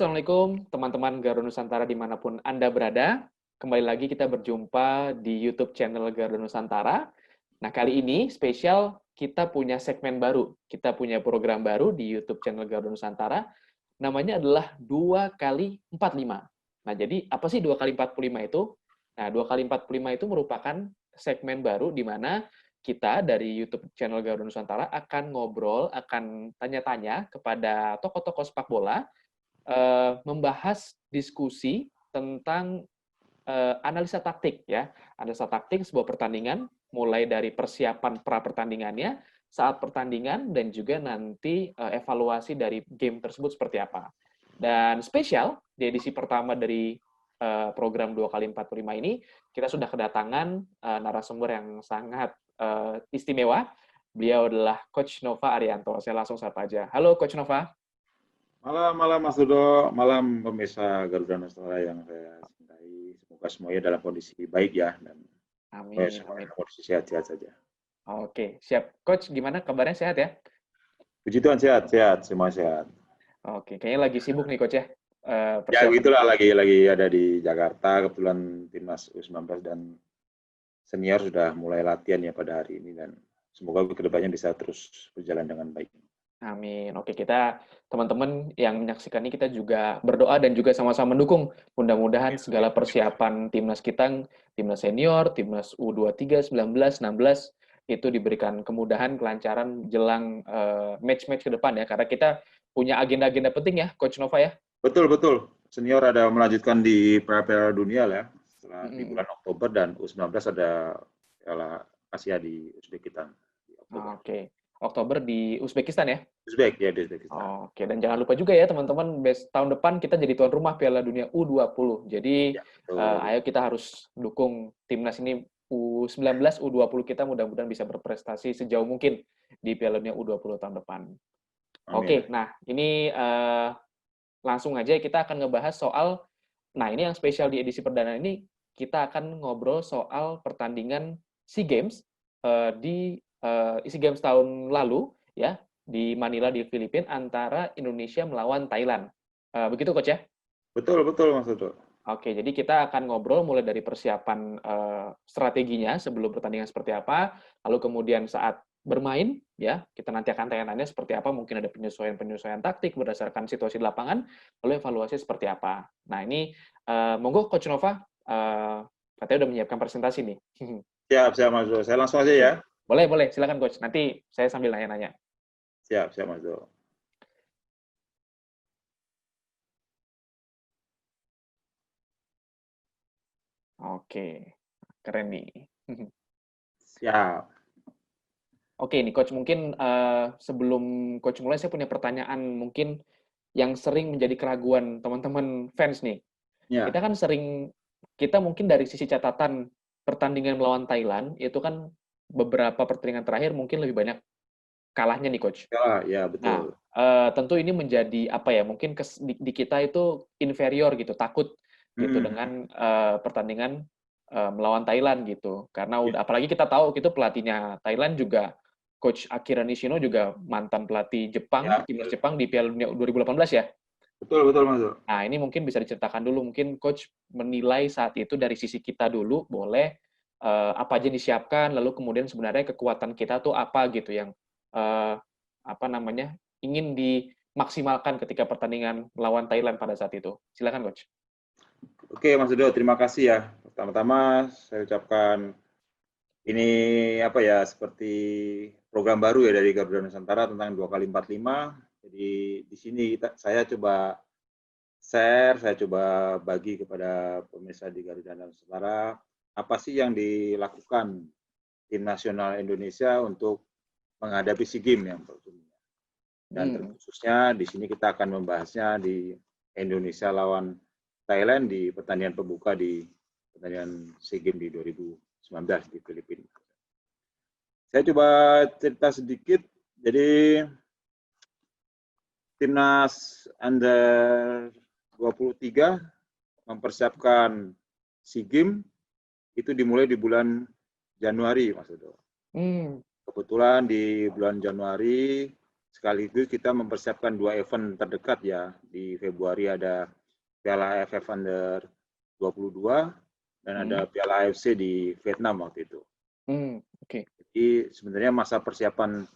Assalamualaikum teman-teman Garuda Nusantara dimanapun Anda berada. Kembali lagi kita berjumpa di YouTube channel Garuda Nusantara. Nah, kali ini spesial kita punya segmen baru. Kita punya program baru di YouTube channel Garuda Nusantara. Namanya adalah 2 kali 45. Nah, jadi apa sih 2 kali 45 itu? Nah, 2 kali 45 itu merupakan segmen baru di mana kita dari YouTube channel Garuda Nusantara akan ngobrol, akan tanya-tanya kepada tokoh-tokoh sepak bola, membahas diskusi tentang analisa taktik ya, analisa taktik sebuah pertandingan, mulai dari persiapan pra pertandingannya, saat pertandingan, dan juga nanti evaluasi dari game tersebut seperti apa. Dan spesial di edisi pertama dari program 2 kali 45 ini, kita sudah kedatangan narasumber yang sangat istimewa. Beliau adalah Coach Nova Arianto. Saya langsung sapa aja. Halo Coach Nova. Malam Mas Dudo, malam pemirsa Garuda Nusantara yang saya cintai. Semoga semuanya dalam kondisi baik ya, dan Amin, semuanya amin. dalam kondisi sehat-sehat saja. Oke, siap. Coach, gimana kabarnya, sehat ya? Puji Tuhan sehat, semua sehat. Oke, kayaknya lagi sibuk nih Coach ya. Ya Persiapan. gitulah, lagi ada di Jakarta, kebetulan timnas U19 dan senior sudah mulai latihan ya pada hari ini, dan semoga kedepannya bisa terus berjalan dengan baik. Amin. Oke, kita teman-teman yang menyaksikan ini kita juga berdoa dan juga sama-sama mendukung. Mudah-mudahan segala persiapan timnas kita, timnas senior, timnas U23, 19, 16 itu diberikan kemudahan, kelancaran jelang match-match ke depan ya. Karena kita punya agenda-agenda penting ya, Coach Nova ya. Betul. Senior ada melanjutkan di Piala Dunia ya, setelah di bulan Oktober, dan U19 ada Piala Asia di Uzbekistan di Oktober. Oke. Oktober di Uzbekistan ya? Di Uzbekistan. Oke, dan jangan lupa juga ya teman-teman, tahun depan kita jadi tuan rumah Piala Dunia U20. Jadi Ya, ayo kita harus dukung timnas ini U19, U20 kita mudah-mudahan bisa berprestasi sejauh mungkin di Piala Dunia U20 tahun depan. Amin. Oke, nah ini langsung aja kita akan ngebahas soal, nah ini yang spesial di edisi perdana ini, kita akan ngobrol soal pertandingan SEA Games di SEA Games tahun lalu ya, di Manila di Filipina antara Indonesia melawan Thailand. Begitu Coach ya? Betul Mas Dodo. Oke, jadi kita akan ngobrol mulai dari persiapan strateginya sebelum pertandingan seperti apa, lalu kemudian saat bermain, ya kita nanti akan tanya-tanya seperti apa, mungkin ada penyesuaian-penyesuaian taktik berdasarkan situasi di lapangan, lalu evaluasi seperti apa. Nah ini, monggo Coach Nova, katanya udah menyiapkan presentasi nih. Siap Mas Dodo. Saya langsung aja ya. Boleh, silakan Coach. Nanti saya sambil nanya-nanya. Siap Mas Dodo. Oke, keren nih. Siap. Oke nih Coach, mungkin sebelum Coach mulai, saya punya pertanyaan mungkin yang sering menjadi keraguan teman-teman fans nih. Ya. Kita mungkin dari sisi catatan pertandingan melawan Thailand, itu kan beberapa pertandingan terakhir mungkin lebih banyak kalahnya nih Coach. Ya, Nah, betul. tentu ini menjadi apa ya, mungkin di kita itu inferior gitu, takut gitu dengan pertandingan melawan Thailand gitu. Karena apalagi kita tahu gitu pelatihnya Thailand juga Coach Akira Nishino juga mantan pelatih Jepang, timnas Jepang di Piala Dunia 2018 ya. Betul Mas Dodo. Nah, ini mungkin bisa diceritakan dulu, mungkin Coach menilai saat itu dari sisi kita dulu, boleh apa aja disiapkan, lalu kemudian sebenarnya kekuatan kita tuh apa gitu yang apa namanya, ingin dimaksimalkan ketika pertandingan melawan Thailand pada saat itu. Silakan Coach. Oke Mas Dodo, terima kasih ya. Pertama-tama saya ucapkan ini seperti program baru ya dari Garuda Nusantara tentang 2 kali 45. Jadi di sini saya coba share, saya coba bagi kepada pemirsa di Garuda Nusantara apa sih yang dilakukan tim nasional Indonesia untuk menghadapi SEA Games yang berikutnya. Dan terkhususnya di sini kita akan membahasnya di Indonesia lawan Thailand di pertandingan pembuka di pertandingan SEA Games di 2019 di Filipina. Saya coba cerita sedikit. Jadi timnas Under 23 mempersiapkan SEA Games itu dimulai di bulan Januari, Mas Dodo. Kebetulan di bulan Januari sekaligus kita mempersiapkan 2 event terdekat ya. Di Februari ada Piala AFF Under 22 dan ada Piala AFC di Vietnam waktu itu. Oke. Jadi sebenarnya masa persiapan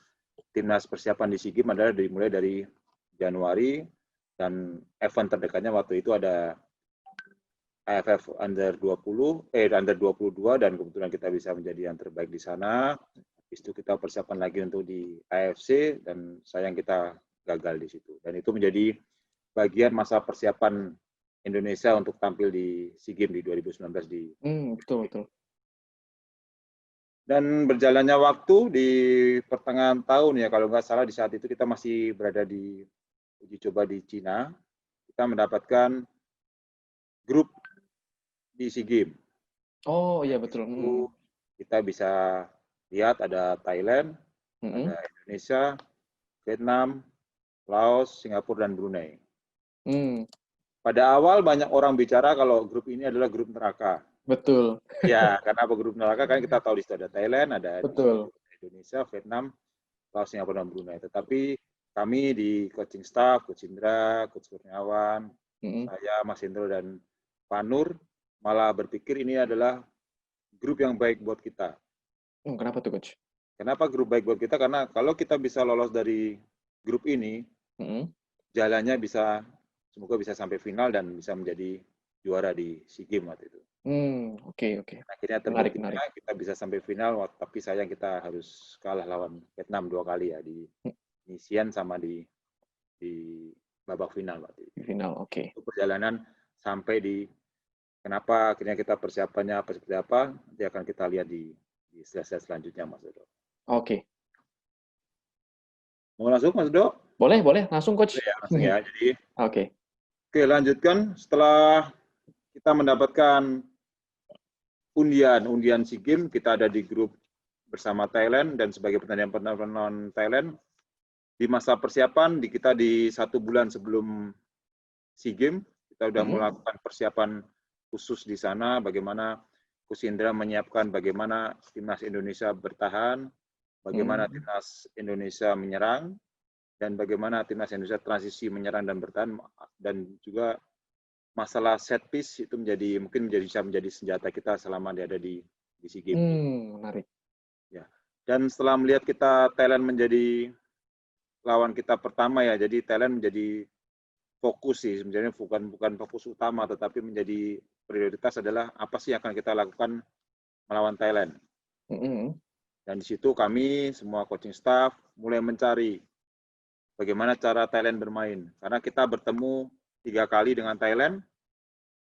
timnas persiapan di SEA Games adalah dimulai dari Januari, dan event terdekatnya waktu itu ada AFF Under 22 dan kebetulan kita bisa menjadi yang terbaik di sana. Habis itu kita persiapan lagi untuk di AFC dan sayang kita gagal di situ. Dan itu menjadi bagian masa persiapan Indonesia untuk tampil di SEA Games di 2019 di betul. Dan berjalannya waktu di pertengahan tahun ya, kalau nggak salah di saat itu kita masih berada di uji coba di Cina, kita mendapatkan grup di SEA Games. Oh iya betul. Kita bisa lihat ada Thailand, ada Indonesia, Vietnam, Laos, Singapura, dan Brunei. Pada awal banyak orang bicara kalau grup ini adalah grup neraka. Betul. Ya, karena apa grup neraka kan kita tahu di situ ada Thailand, ada Betul. Indonesia, Vietnam, Laos, Singapura, dan Brunei. Tetapi kami di coaching staff, Coach Indra, Coach Kurniawan, saya, Mas Indro, dan Pak Nur malah berpikir ini adalah grup yang baik buat kita. Kenapa tuh, Coach? Kenapa grup baik buat kita? Karena kalau kita bisa lolos dari grup ini, jalannya bisa, semoga bisa sampai final dan bisa menjadi juara di SEA Games waktu itu. Oke. Akhirnya terbuktinya kita bisa sampai final, tapi sayang kita harus kalah lawan Vietnam 2 kali ya, di Inisian sama di babak final waktu itu. Final, oke. Perjalanan sampai di kenapa akhirnya kita persiapannya seperti apa, nanti akan kita lihat di slide selanjutnya, Mas Dodo. Oke. Mau langsung, Mas Dodo? Boleh, langsung, Coach. Ya, langsung ya. Jadi, Oke, lanjutkan. Setelah kita mendapatkan undian SEA Games, kita ada di grup bersama Thailand dan sebagai penonton Thailand. Di masa persiapan, kita di 1 bulan sebelum SEA Games, kita sudah melakukan persiapan khusus di sana, bagaimana Coach Indra menyiapkan bagaimana timnas Indonesia bertahan, bagaimana timnas Indonesia menyerang, dan bagaimana timnas Indonesia transisi menyerang dan bertahan, dan juga masalah set piece itu mungkin bisa menjadi senjata kita selama dia ada di SEA Games. Menarik. Ya. Dan setelah melihat kita Thailand menjadi lawan kita pertama ya, jadi Thailand menjadi fokus sih, sebenarnya bukan fokus utama, tetapi menjadi prioritas adalah apa sih yang akan kita lakukan melawan Thailand. Dan di situ kami semua coaching staff mulai mencari bagaimana cara Thailand bermain, karena kita bertemu 3 kali dengan Thailand.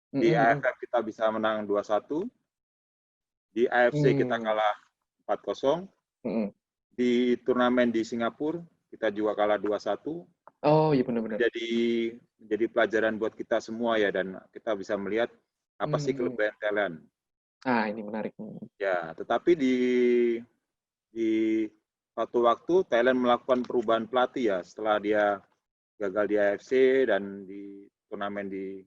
Di AFF kita bisa menang 2-1, di AFC kita kalah 4-0, di turnamen di Singapura kita juga kalah 2-1. Oh iya benar-benar. Jadi pelajaran buat kita semua ya, dan kita bisa melihat apa sih kelebihan Thailand. Ini menarik. Ya, tetapi di suatu waktu Thailand melakukan perubahan pelatih ya, setelah dia gagal di AFC dan di turnamen di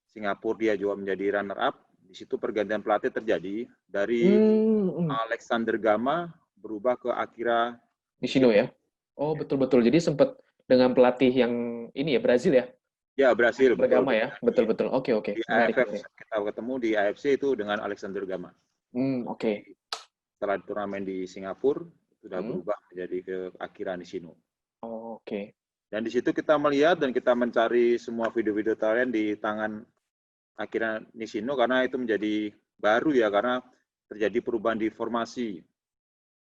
Singapura dia juga menjadi runner up. Di situ pergantian pelatih terjadi dari Alexander Gama berubah ke Akira Nishino ya. Oh betul. Jadi sempat dengan pelatih yang ini ya, Brazil ya? Ya, Brazil. Gama ya, betul. Oke. Di AFF kita ketemu, di AFC itu dengan Alexander Gama. Oke. Setelah turnamen di Singapura sudah berubah menjadi ke Akira Nishino. Oke. Dan di situ kita melihat dan kita mencari semua video-video Thailand di tangan Akira Nishino karena itu menjadi baru ya, karena terjadi perubahan di formasi.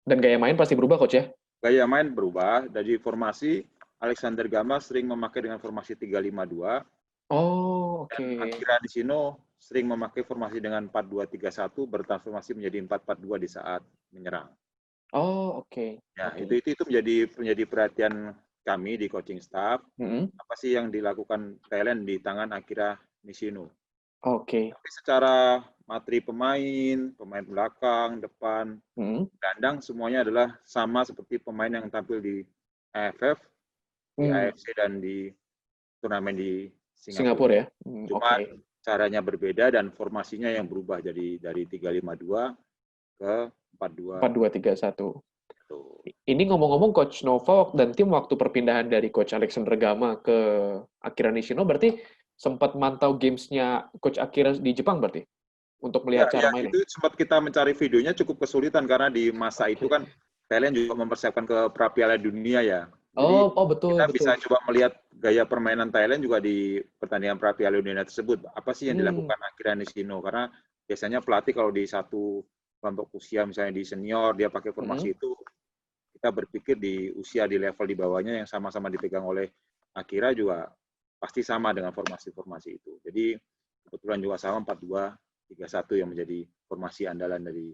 Dan gaya main pasti berubah, Coach ya? Gaya main berubah. Dari formasi, Alexander Gama sering memakai dengan formasi 3-5-2. Oh, oke. Dan Akira Nishino sering memakai formasi dengan 4-2-3-1, bertransformasi menjadi 4-4-2 di saat menyerang. Oh, oke. Ya, itu menjadi perhatian kami di coaching staff. Apa sih yang dilakukan Thailand di tangan Akira Nishino? Oke. Tapi secara materi pemain belakang, depan, gelandang semuanya adalah sama seperti pemain yang tampil di AFF, di AFC dan di turnamen di Singapura. Ya. Cuma caranya berbeda dan formasinya yang berubah jadi dari 3-5-2 ke 4-2. 4-2-3-1. Tuh. Ini ngomong-ngomong Coach Nova dan tim waktu perpindahan dari Coach Alexander Gama ke Akira Nishino, berarti sempat mantau gamesnya Coach Akira di Jepang berarti? Untuk Ya, melihat cara ya, mainnya? itu sempat kita mencari videonya cukup kesulitan karena di masa itu kan Thailand juga mempersiapkan ke pra Piala Dunia ya. Jadi Oh, betul, kita betul. bisa coba melihat gaya permainan Thailand juga di pertandingan pra Piala Dunia tersebut. Apa sih yang dilakukan Akira Nishino? Karena biasanya pelatih kalau di satu kelompok usia, misalnya di senior, dia pakai formasi itu, kita berpikir di usia di level di bawahnya yang sama-sama dipegang oleh Akira juga pasti sama dengan formasi-formasi itu. Jadi kebetulan juga sama 4-2-3-1 yang menjadi formasi andalan dari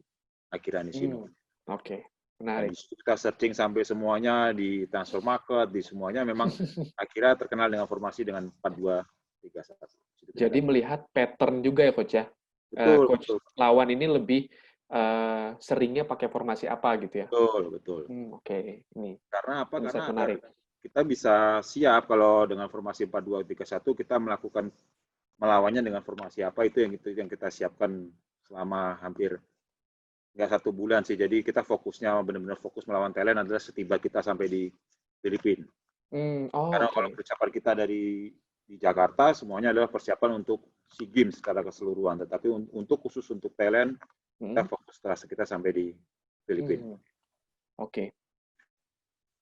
Akira Nishino. Oke, Dan menarik. di situ kita searching sampai semuanya di transfer market, di semuanya memang Akira terkenal dengan formasi dengan 4-2-3-1. Jadi melihat pattern juga ya Coach ya. Betul, Coach betul. lawan ini lebih seringnya pakai formasi apa gitu ya. Betul, betul. Oke, ini Karena apa? insight Karena agar menarik. kita bisa siap kalau dengan formasi 4-2-3-1 kita melawannya dengan formasi apa itu yang kita siapkan selama hampir nggak 1 bulan sih. Jadi kita fokusnya benar-benar fokus melawan Thailand adalah setiba kita sampai di Filipina. Karena kalau persiapan kita di Jakarta semuanya adalah persiapan untuk SEA Games secara keseluruhan. Tetapi khusus untuk Thailand kita fokus setelah kita sampai di Filipina. Oke.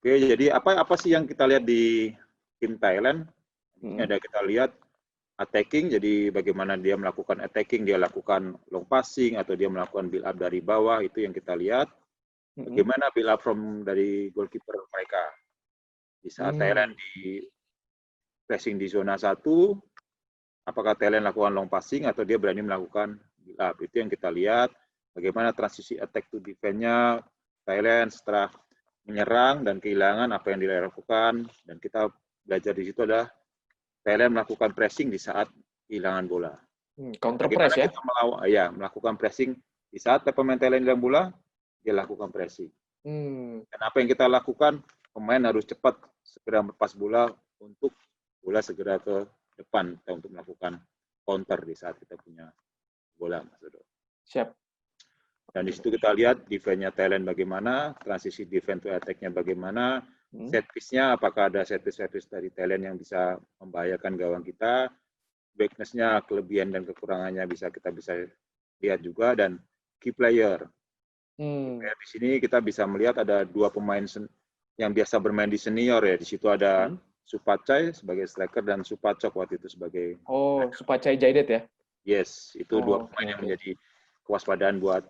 Oke, jadi apa sih yang kita lihat di tim Thailand? Ini ada kita lihat attacking, jadi bagaimana dia melakukan attacking, dia lakukan long passing, atau dia melakukan build up dari bawah, itu yang kita lihat. Bagaimana build up dari goalkeeper mereka. Di saat Thailand di pressing di zona 1, apakah Thailand lakukan long passing, atau dia berani melakukan build up. Itu yang kita lihat. Bagaimana transisi attack to defense-nya Thailand setelah menyerang dan kehilangan apa yang dilakukan. Dan kita belajar di situ adalah Thailand melakukan pressing di saat kehilangan bola. Counter press ya? Kita melakukan pressing di saat pemain Thailand hilang bola, dia lakukan pressing. Dan apa yang kita lakukan, pemain harus cepat segera melepas bola untuk bola segera ke depan untuk melakukan counter di saat kita punya bola, Mas Dodo. Siap. Dan di situ kita lihat defense-nya Thailand bagaimana, transisi defense to attack-nya bagaimana, set piece-nya apakah ada set piece dari Thailand yang bisa membahayakan gawang kita, weakness-nya, kelebihan dan kekurangannya kita bisa lihat juga, dan key player. Di sini kita bisa melihat ada 2 pemain yang biasa bermain di senior ya. Di situ ada Supachai sebagai striker dan Supacok waktu itu sebagai Supachai Jaidet ya? Yes, itu 2 pemain yang menjadi kewaspadaan buat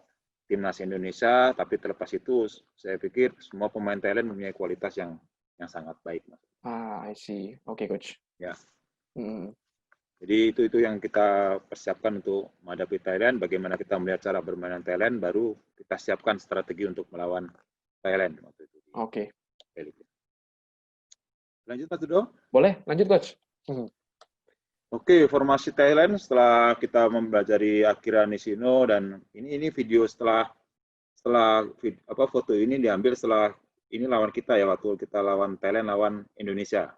timnas Indonesia, tapi terlepas itu saya pikir semua pemain Thailand mempunyai kualitas yang sangat baik. I see. Oke, Coach. Ya. Jadi itu yang kita persiapkan untuk menghadapi Thailand, bagaimana kita melihat cara bermain Thailand, baru kita siapkan strategi untuk melawan Thailand waktu itu. Oke. Lanjut Pak Tudo? Boleh, lanjut Coach. Oke, formasi Thailand setelah kita mempelajari Akira Nishino, dan ini video setelah foto ini diambil setelah ini lawan kita ya, waktu kita lawan Thailand lawan Indonesia.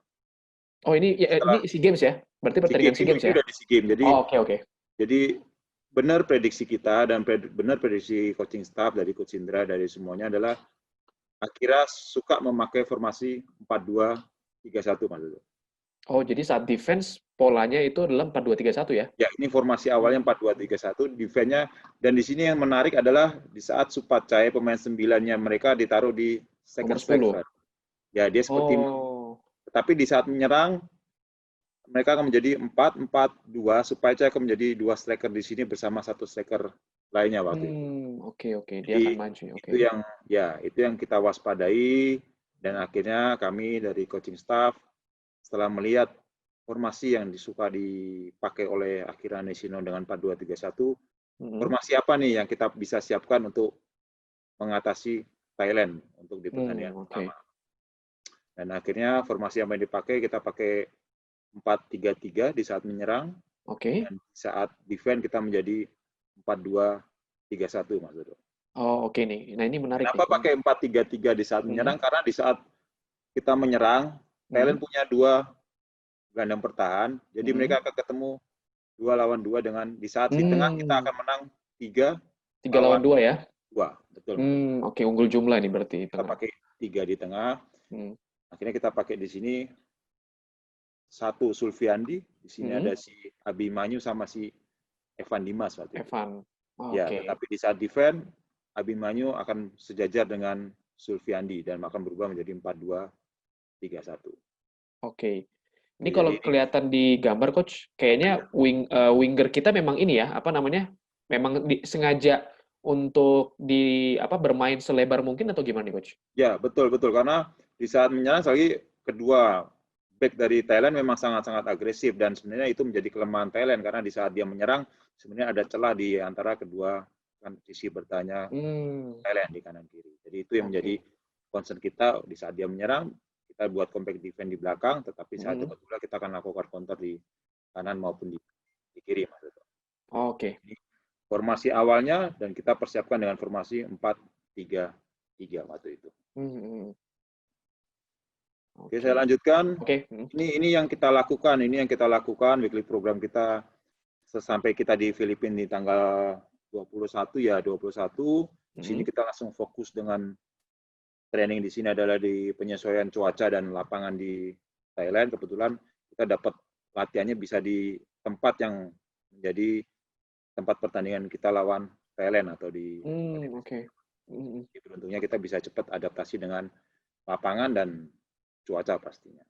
Oh, ini SEA Games ya? Berarti pertandingan SEA Games ya? Ini udah di SEA Games. Jadi oke. Jadi benar prediksi kita dan benar prediksi coaching staff dari Coach Indra dari semuanya adalah Akira suka memakai formasi 4-2-3-1 Mas. Oh, jadi saat defense polanya itu adalah 4-2-3-1 ya? Ya, ini formasi awalnya 4-2-3-1, defense-nya, dan di sini yang menarik adalah di saat Supachai pemain 9-nya mereka ditaruh di second striker. Ya, dia seperti tetapi di saat menyerang mereka akan menjadi 4-4-2, Supachai akan menjadi 2 striker di sini bersama 1 striker lainnya waktu itu. Oke. Dia akan maju. Itu yang kita waspadai, dan akhirnya kami dari coaching staff setelah melihat formasi yang dipakai oleh Akira Nishino dengan 4-2-3-1, formasi apa nih yang kita bisa siapkan untuk mengatasi Thailand untuk di pertandingan pertama. Dan akhirnya formasi yang dipakai, kita pakai 4-3-3 di saat menyerang. Dan saat defense kita menjadi 4-2-3-1 Mas Dodo. Oh, oke nih. Nah, ini menarik. Kenapa pakai 4-3-3 di saat menyerang? Karena di saat kita menyerang, Thailand punya 2 gelandang bertahan, jadi mereka akan ketemu 2 lawan 2 dengan di saat di tengah kita akan menang 3 lawan 2 ya? 2, betul. Betul. Oke, unggul jumlah nih berarti. Kita pakai 3 di tengah. Akhirnya kita pakai di sini 1 Sulfiandi, di sini ada si Abimanyu sama si Evan Dimas waktu itu. Evan. Ya, tetapi di saat defend, Abimanyu akan sejajar dengan Sulfiandi dan akan berubah menjadi 4-2-3-1. Oke. Ini kalau kelihatan di gambar, Coach, kayaknya winger kita memang ini ya, apa namanya? Memang sengaja untuk bermain selebar mungkin atau gimana nih, Coach? Ya, betul. Karena di saat menyerang, lagi kedua back dari Thailand memang sangat-sangat agresif dan sebenarnya itu menjadi kelemahan Thailand karena di saat dia menyerang sebenarnya ada celah di antara kedua sisi bertanya Thailand di kanan kiri. Jadi itu yang menjadi concern kita di saat dia menyerang, kita buat compact defense di belakang, tetapi saat itu pula kita akan lakukan counter di kanan maupun di kiri, maksudnya. Oke. Formasi awalnya dan kita persiapkan dengan formasi 4-3-3 waktu itu. Oke, saya lanjutkan. Ini yang kita lakukan, weekly program kita sampai kita di Filipina di tanggal 21 ya, 21. Di sini kita langsung fokus dengan training di sini adalah di penyesuaian cuaca dan lapangan di Thailand. Kebetulan kita dapat latihannya bisa di tempat yang menjadi tempat pertandingan kita lawan Thailand atau di beruntungnya kita bisa cepat adaptasi dengan lapangan dan cuaca pastinya.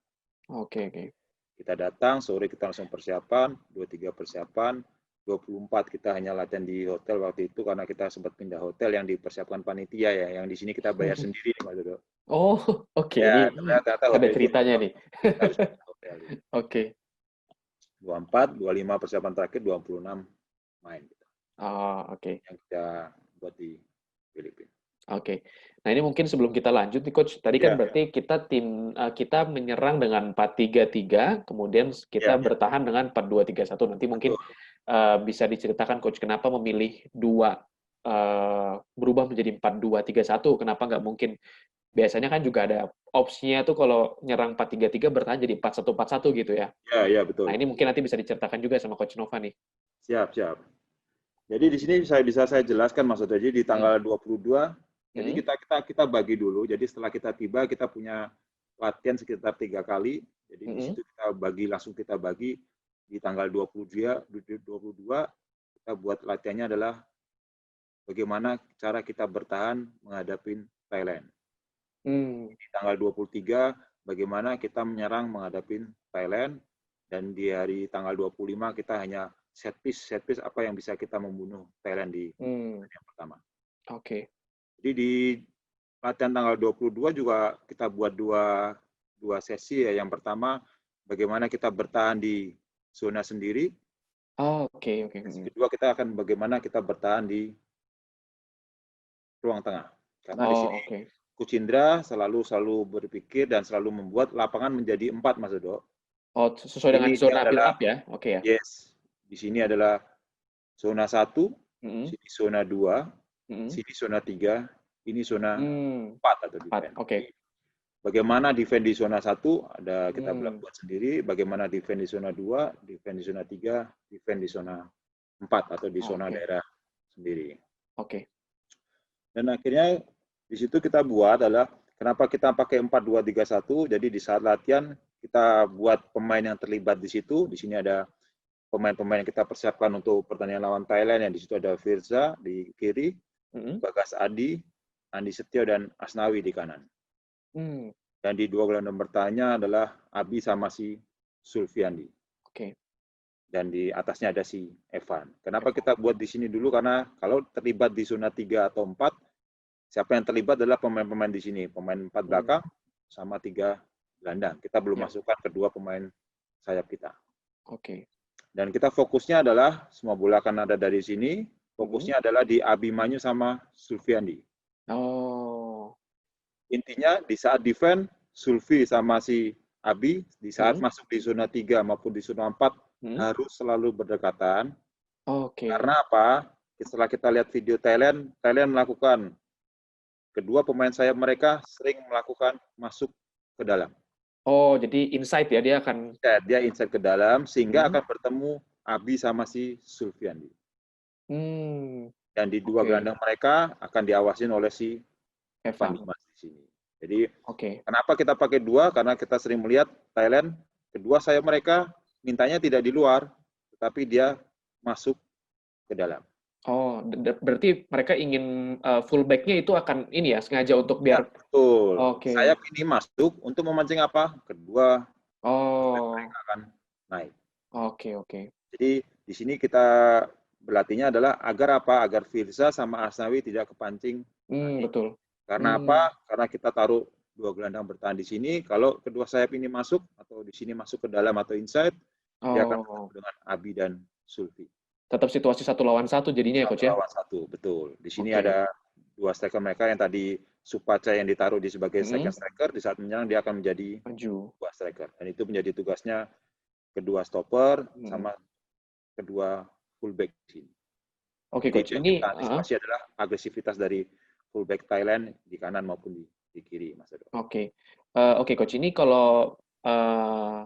Oke. Kita datang, sore kita langsung persiapan, 23 persiapan, 24 kita hanya latihan di hotel waktu itu karena kita sempat pindah hotel yang dipersiapkan panitia ya, yang di sini kita bayar sendiri nih Mas Dodo. Oh, oke. Ya, ada ceritanya nih. Oke. 24, 25 persiapan terakhir, 26 main. Oke. Yang kita buat di Filipina. Oke. Nah, ini mungkin sebelum kita lanjut nih, Coach. Tadi kan berarti kita menyerang dengan 4-3-3, kemudian kita bertahan dengan 4-2-3-1. Nanti mungkin bisa diceritakan, Coach, kenapa memilih berubah menjadi 4-2-3-1? Kenapa nggak mungkin? Biasanya kan juga ada opsinya tuh kalau nyerang 4-3-3 bertahan jadi 4-1-4-1 gitu ya. Iya, betul. Nah, ini mungkin nanti bisa diceritakan juga sama Coach Nova nih. Siap. Jadi di sini bisa saya jelaskan maksudnya. Jadi di tanggal 22 jadi kita bagi dulu. Jadi setelah kita tiba, kita punya latihan sekitar 3 kali. Jadi di situ kita bagi di tanggal 22 kita buat latihannya adalah bagaimana cara kita bertahan menghadapi Thailand. Di tanggal 23 bagaimana kita menyerang menghadapi Thailand, dan di hari tanggal 25 kita hanya set piece apa yang bisa kita membunuh Thailand di yang pertama. Oke. Jadi di latihan tanggal 22 juga kita buat dua sesi ya. Yang pertama, bagaimana kita bertahan di zona sendiri. Oke. Sesi kedua kita akan bagaimana kita bertahan di ruang tengah. Karena di sini Coach Indra selalu berpikir dan selalu membuat lapangan menjadi 4, Mas Dodo. Oh, sesuai dengan zona build up ya? Oke ya. Yes. Di sini adalah zona 1, sini zona 2, sini zona 3, ini zona 4 atau defense. Oke. Bagaimana defense di zona 1 ada kita buat sendiri, bagaimana defense di zona 2, defense di zona 3, defense di zona 4 atau di zona daerah sendiri. Oke. Dan akhirnya di situ kita buat adalah kenapa kita pakai 4-2-3-1. Jadi di saat latihan kita buat pemain yang terlibat di situ. Di sini ada pemain-pemain yang kita persiapkan untuk pertandingan lawan Thailand, yang di situ ada Firza di kiri, Bagas Adi, Andi Setio, dan Asnawi di kanan. Dan di 2 gelandang bertanya adalah Abi sama si Sulfiandi. Oke. Dan di atasnya ada si Evan. Kenapa kita buat di sini dulu? Karena kalau terlibat di zona 3 atau 4, siapa yang terlibat adalah pemain-pemain di sini. Pemain 4 belakang sama 3 gelandang. Kita belum masukkan kedua pemain sayap kita. Oke. Dan kita fokusnya adalah semua bola akan ada dari sini. Fokusnya adalah di Abimanyu sama Sulfiandi. Intinya di saat defense, Sulfi sama si Abi, di saat masuk di zona 3 maupun di zona 4, harus selalu berdekatan. Karena apa? Setelah kita lihat video Thailand melakukan, kedua pemain sayap mereka sering melakukan masuk ke dalam. Oh, jadi inside ya, dia akan... Dia inside ke dalam, sehingga akan bertemu Abi sama si Sulfiandi. Dan di dua Oke. gelandang mereka akan diawasin oleh si Evan Evan. Dimas di sini. Jadi Oke. kenapa kita pakai dua? Karena kita sering melihat Thailand, kedua sayap mereka mintanya tidak di luar, tetapi dia masuk ke dalam. Oh, berarti mereka ingin fullback-nya itu akan ini ya, sengaja untuk Ya, biar betul. oke. Sayap ini masuk untuk memancing apa? Kedua fullback Oh, mereka akan naik. oke oke. Jadi di sini kita berlatihnya adalah agar apa? Agar Firza sama Asnawi tidak kepancing naik. Betul. Karena Hmm. apa? Karena kita taruh dua gelandang bertahan di sini. Kalau kedua sayap ini masuk atau di sini masuk ke dalam atau inside, dia akan bertemu Oh, dengan Abi dan Sulfi. tetap situasi 1 lawan 1 jadinya ya, Satu Coach ya? lawan satu, betul. Di sini Oke. ada dua striker mereka yang tadi Supaca yang ditaruh di sebagai second Mm-mm. striker, di saat menyerang dia akan menjadi Maju. dua striker. Dan itu menjadi tugasnya kedua stopper Mm. sama kedua fullback di sini. Oke, Jadi Coach. itu yang Ini, kita antisipasi adalah agresivitas dari fullback Thailand di kanan maupun di kiri, Mas Edo. oke. Oke, Coach. Ini kalau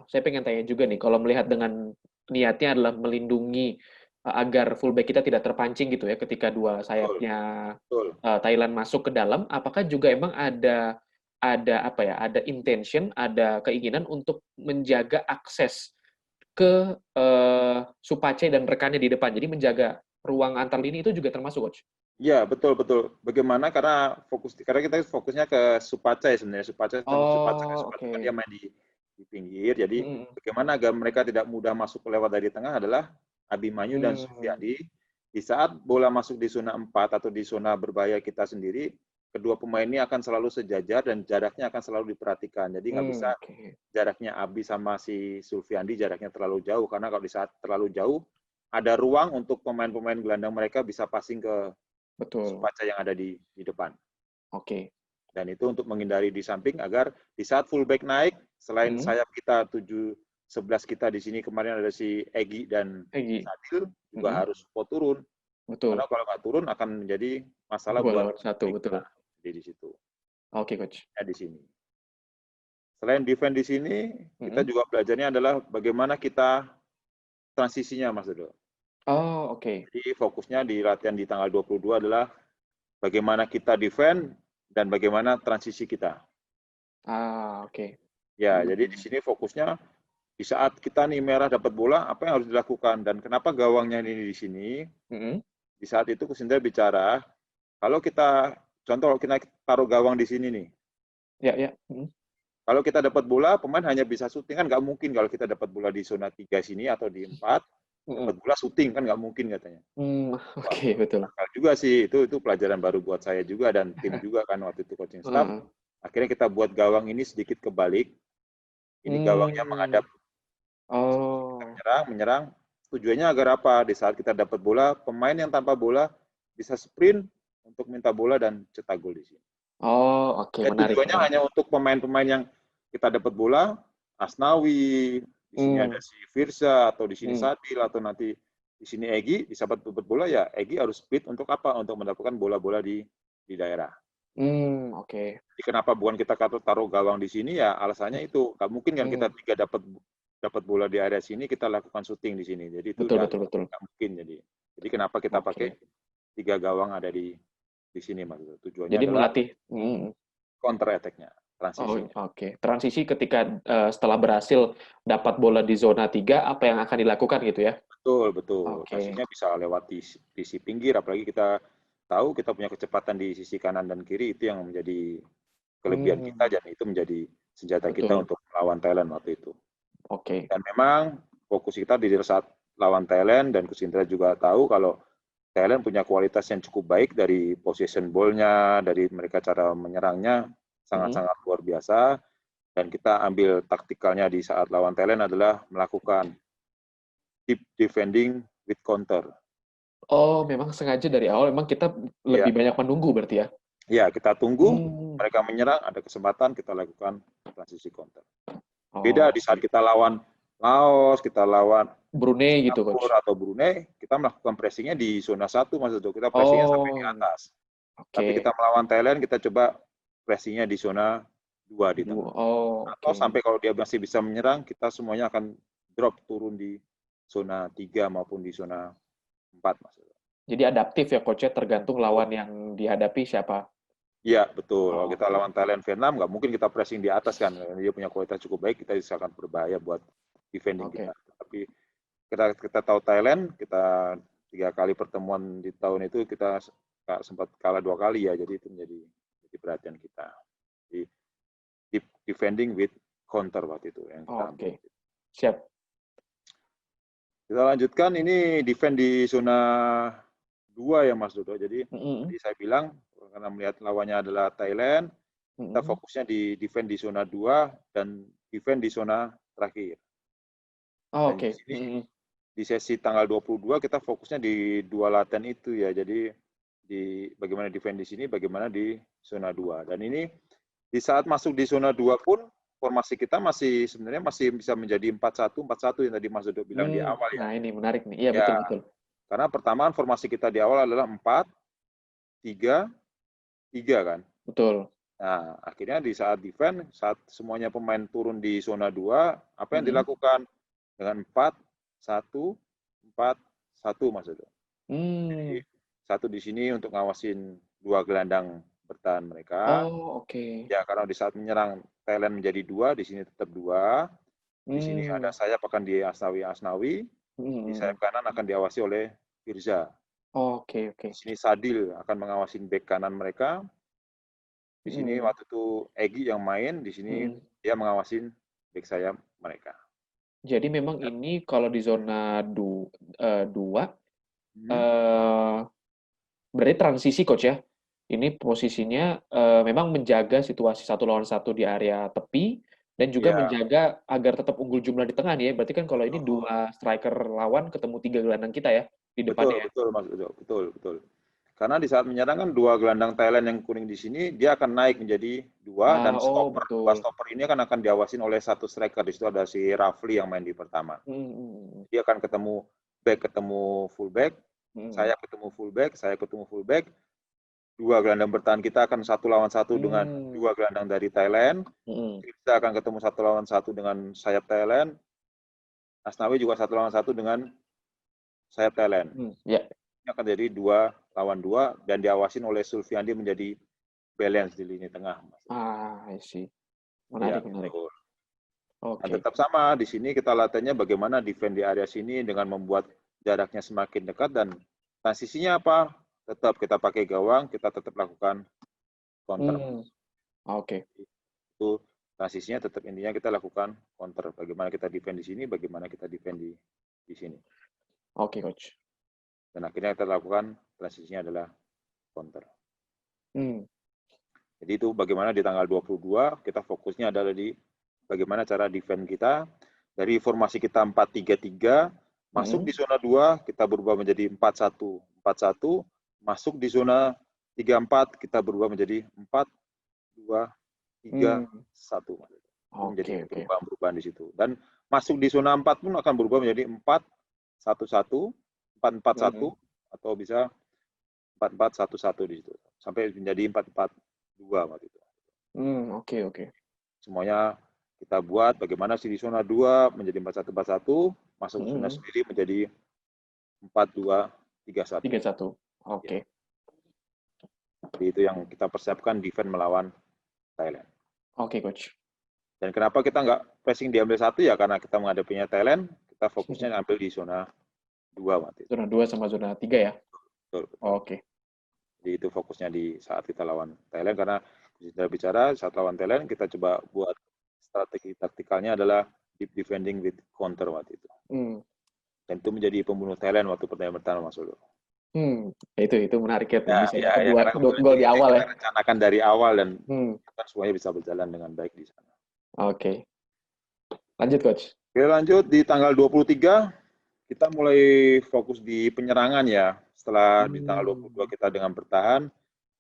saya pengen tanya juga nih, kalau melihat dengan niatnya adalah melindungi agar fullback kita tidak terpancing gitu ya ketika dua Betul, sayapnya betul. Thailand masuk ke dalam, apakah juga emang ada apa ya, ada intention, ada keinginan untuk menjaga akses ke Supace dan rekannya di depan. Jadi menjaga ruang antar lini itu juga termasuk, Coach? Iya, betul, betul. Bagaimana karena kita fokusnya ke Supaca ya sebenarnya. Oh, Supaca kan dia oke. main di pinggir. Jadi Mhm. bagaimana agar mereka tidak mudah masuk lewat dari tengah adalah Abimanyu dan Mmm, Sufiandi. Di saat bola masuk di zona 4 atau di zona berbahaya kita sendiri, kedua pemain ini akan selalu sejajar dan jaraknya akan selalu diperhatikan. Jadi nggak bisa oke. jaraknya Abi sama si Sulfiandi jaraknya terlalu jauh, karena kalau di saat terlalu jauh ada ruang untuk pemain-pemain gelandang mereka bisa passing ke Betul. Supaca yang ada di depan. Oke. Dan itu untuk menghindari di samping agar di saat fullback naik, selain Mhm. sayap kita 11 kita di sini kemarin ada si Egi dan Egy. Sadil juga Mhm. harus turun. Karena Betul. kalau nggak turun akan menjadi masalah 2 buat lawan 1, back betul. kita. Jadi di situ. Oke, Coach. Ya di sini. Selain defense di sini, kita Mhm. juga belajarnya adalah bagaimana kita transisinya, Mas Dodo. Oh, oke. Jadi fokusnya di latihan di tanggal 22 adalah bagaimana kita defend dan bagaimana transisi kita. Ah, oke. Ya, jadi di Mmm. sini fokusnya di saat kita nih merah dapat bola, apa yang harus dilakukan dan kenapa gawangnya ini di sini? Mhm. Di saat itu Coach Indra bicara, kalau kita contoh kita taruh gawang di sini nih. Ya ya. Mhm. Kalau kita dapat bola, pemain hanya bisa syuting kan nggak mungkin kalau kita dapat bola di zona 3 sini atau di 4 dapat Mhm. bola syuting kan nggak mungkin katanya. Wah, Oke, betul. akal juga sih itu pelajaran baru buat saya juga dan tim juga kan waktu itu coaching staff. Heeh. Akhirnya kita buat gawang ini sedikit kebalik. Ini gawangnya Mmm. menghadap kita Oh. menyerang. Tujuannya agar apa? Di saat kita dapat bola, pemain yang tanpa bola bisa sprint untuk minta bola dan cetak gol di sini. Oh, oke, Dan menarik tujuannya menarik. hanya untuk pemain-pemain yang kita dapat bola, Asnawi, di sini ada Mmm. si Firza, atau di sini Mmm. Sadil, atau nanti di sini Egi, di saat dapat bola ya Egi harus speed untuk apa? Untuk mendapatkan bola-bola di daerah. Oke. Jadi kenapa bukan kita taruh gawang di sini ya alasannya itu nggak mungkin kan kita Mmm. tiga dapat bola di area sini kita lakukan syuting di sini. Jadi itu Betul udah betul betul. nggak mungkin jadi kenapa kita pakai Oke. tiga gawang ada di sini mas. Tujuannya Jadi adalah melatih counter attack-nya, oh, transisinya. oke. Transisi ketika, setelah berhasil dapat bola di zona 3, apa yang akan dilakukan gitu ya? Betul, betul. Oke. Transisinya bisa lewat di sisi pinggir, apalagi kita tahu kita punya kecepatan di sisi kanan dan kiri, itu yang menjadi kelebihan kita Mmm. dan itu menjadi senjata kita Betul. untuk melawan Thailand waktu itu. Oke. Dan memang fokus kita di saat lawan Thailand dan Coach Indra juga tahu kalau Thailand punya kualitas yang cukup baik dari possession ball-nya, dari mereka cara menyerangnya Mhm. sangat-sangat luar biasa dan kita ambil taktikalnya di saat lawan Thailand adalah melakukan deep defending with counter. Oh, memang sengaja dari awal memang kita Ya, lebih banyak menunggu berarti ya? ya kita tunggu Mmm. mereka menyerang, ada kesempatan kita lakukan transisi counter. Beda Oh, di saat oke. kita lawan Laos, kita lawan Brunei gitu, Coach? Singapura atau Brunei, kita melakukan pressingnya di zona 1, Mas Dodo. Kita pressingnya sampai di Oh, atas. Tapi oke. kita melawan Thailand, kita coba pressingnya di zona 2 di tengah. Oh, Atau oke. sampai kalau dia masih bisa menyerang, kita semuanya akan drop turun di zona 3 maupun di zona 4, Mas Dodo. Jadi adaptif ya coach, tergantung lawan yang dihadapi siapa. Iya, betul. Kalau Oh, kita lawan Thailand, Vietnam, nggak mungkin kita pressing di atas kan. Dia punya kualitas cukup baik, kita bisa akan berbahaya buat defending oke. kita. Tapi kita tahu Thailand, kita 3 kali pertemuan di tahun itu kita sempat kalah 2 kali ya, jadi itu menjadi perhatian kita. Di defending with counter waktu itu yang kita ambil. Oke. Siap. Kita lanjutkan, ini defend di zona 2 ya Mas Dodo. Jadi tadi saya bilang karena melihat lawannya adalah Thailand, kita fokusnya di defend di zona 2 dan defend di zona terakhir. Dan Oke. di sini di sesi tanggal 22 kita fokusnya di 2 latihan itu ya. Jadi di bagaimana defend di sini, bagaimana di zona 2. Dan ini di saat masuk di zona 2 pun formasi kita sebenarnya masih bisa menjadi 4-1 yang tadi Mas Dodo bilang di awal ya. Nah, ini menarik nih. Iya, Ya, betul. karena pertama formasi kita di awal adalah 4-3-3 kan. Betul. Nah, akhirnya di saat defend, saat semuanya pemain turun di zona 2, apa yang dilakukan? Dengan 4-1-4-1 Mas Dodo. Jadi 1 di sini untuk ngawasin 2 gelandang bertahan mereka. Oh, oke. Ya, karena di saat menyerang Thailand menjadi 2, di sini tetap 2. Di sini ada sayap akan di Asnawi. Di sayap kanan akan diawasi oleh Firza. Oke. Di sini Sadil akan mengawasi bek kanan mereka. Di sini waktu itu Egy yang main, di sini dia mengawasi bek sayap mereka. Jadi memang ini kalau di zona 2, berarti transisi coach ya. Ini posisinya memang menjaga situasi 1 lawan 1 di area tepi dan juga menjaga agar tetap unggul jumlah di tengah nih ya. Berarti kan kalau ini 2 striker lawan ketemu 3 gelandang kita ya di depannya. Betul Mas Udo, betul. Karena di saat menyerang kan 2 gelandang Thailand yang kuning di sini dia akan naik menjadi 2 dan stopper. 2 stopper ini akan diawasin oleh 1 striker. Di situ ada si Rafli yang main di pertama. Dia akan ketemu back ketemu fullback, saya ketemu fullback. 2 gelandang bertahan kita akan 1 lawan 1 dengan 2 gelandang dari Thailand. Kita akan ketemu 1 lawan 1 dengan sayap Thailand. Asnawi juga 1 lawan 1 dengan sayap Thailand. Ini akan jadi 2 lawan 2 dan diawasin oleh Sulfiandi menjadi balance di lini tengah. I see. Menarik. Dan tetap sama, di sini kita latihannya bagaimana defend di area sini dengan membuat jaraknya semakin dekat dan transisinya apa? Tetap kita pakai gawang, kita tetap lakukan counter. Itu transisinya tetap intinya kita lakukan counter. Bagaimana kita defend di sini, bagaimana kita defend di sini. Oke, coach. Dan akhirnya kita lakukan transisinya adalah counter. Jadi itu bagaimana di tanggal 22 kita fokusnya adalah di bagaimana cara defend kita. Dari formasi kita 4-3-3, masuk di zona 2, kita berubah menjadi 4-1-4-1, masuk di zona 3-4, kita berubah menjadi 4-2-3-1. Menjadi perubahan-perubahan di situ. Dan masuk di zona 4 pun akan berubah menjadi 4-1-1, 4-4-1, atau bisa 4-4-1-1 di situ. Sampai menjadi 4-4-2 waktu itu. Oke. Semuanya kita buat bagaimana sih di zona 2 menjadi 4-1-4-1, masuk zona sendiri menjadi 4-2-3-1. Oke. Jadi itu yang kita persiapkan defend melawan Thailand. Oke, coach. Dan kenapa kita nggak pressing diambil 1 ya karena kita menghadapinya Thailand, kita fokusnya ambil di zona 2 waktu itu. Zona 2 sama zona 3 ya? Betul. Oke. Jadi itu fokusnya di saat kita lawan Thailand karena kita bicara saat lawan Thailand kita coba buat strategi taktikalnya adalah deep defending with counter waktu itu. Dan itu menjadi pembunuh Thailand waktu pertandingan pertama Mas Ulu. Itu menarik ya. Bisa dua gol di awal ya. Kita rencanakan dari awal dan kan semuanya bisa berjalan dengan baik di sana. Oke. Lanjut, coach. Oke, lanjut di tanggal 23 kita mulai fokus di penyerangan ya. Setelah di tanggal 22 kita dengan bertahan,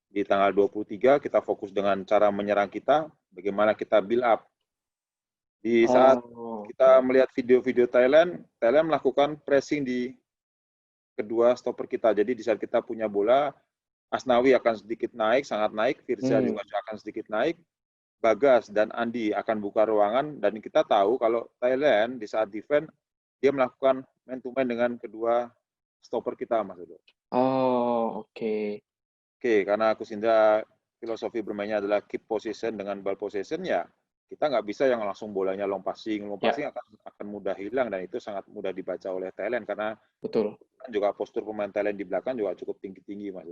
di tanggal 23 kita fokus dengan cara menyerang kita, bagaimana kita build up. Di saat kita melihat video-video Thailand melakukan pressing di kedua stopper kita. Jadi di saat kita punya bola, Asnawi akan sedikit naik, sangat naik, Firza juga akan sedikit naik, Bagas dan Andi akan buka ruangan, dan kita tahu kalau Thailand di saat defend, dia melakukan man to man dengan kedua stopper kita, Mas Edo. Oh, oke. Oke, karena Kusindra filosofi bermainnya adalah keep possession dengan ball possession, ya kita nggak bisa yang langsung bolanya long passing. Long Ya, passing akan mudah hilang dan itu sangat mudah dibaca oleh Thailand karena betul. kan juga postur pemain Thailand di belakang juga cukup tinggi-tinggi, Mas.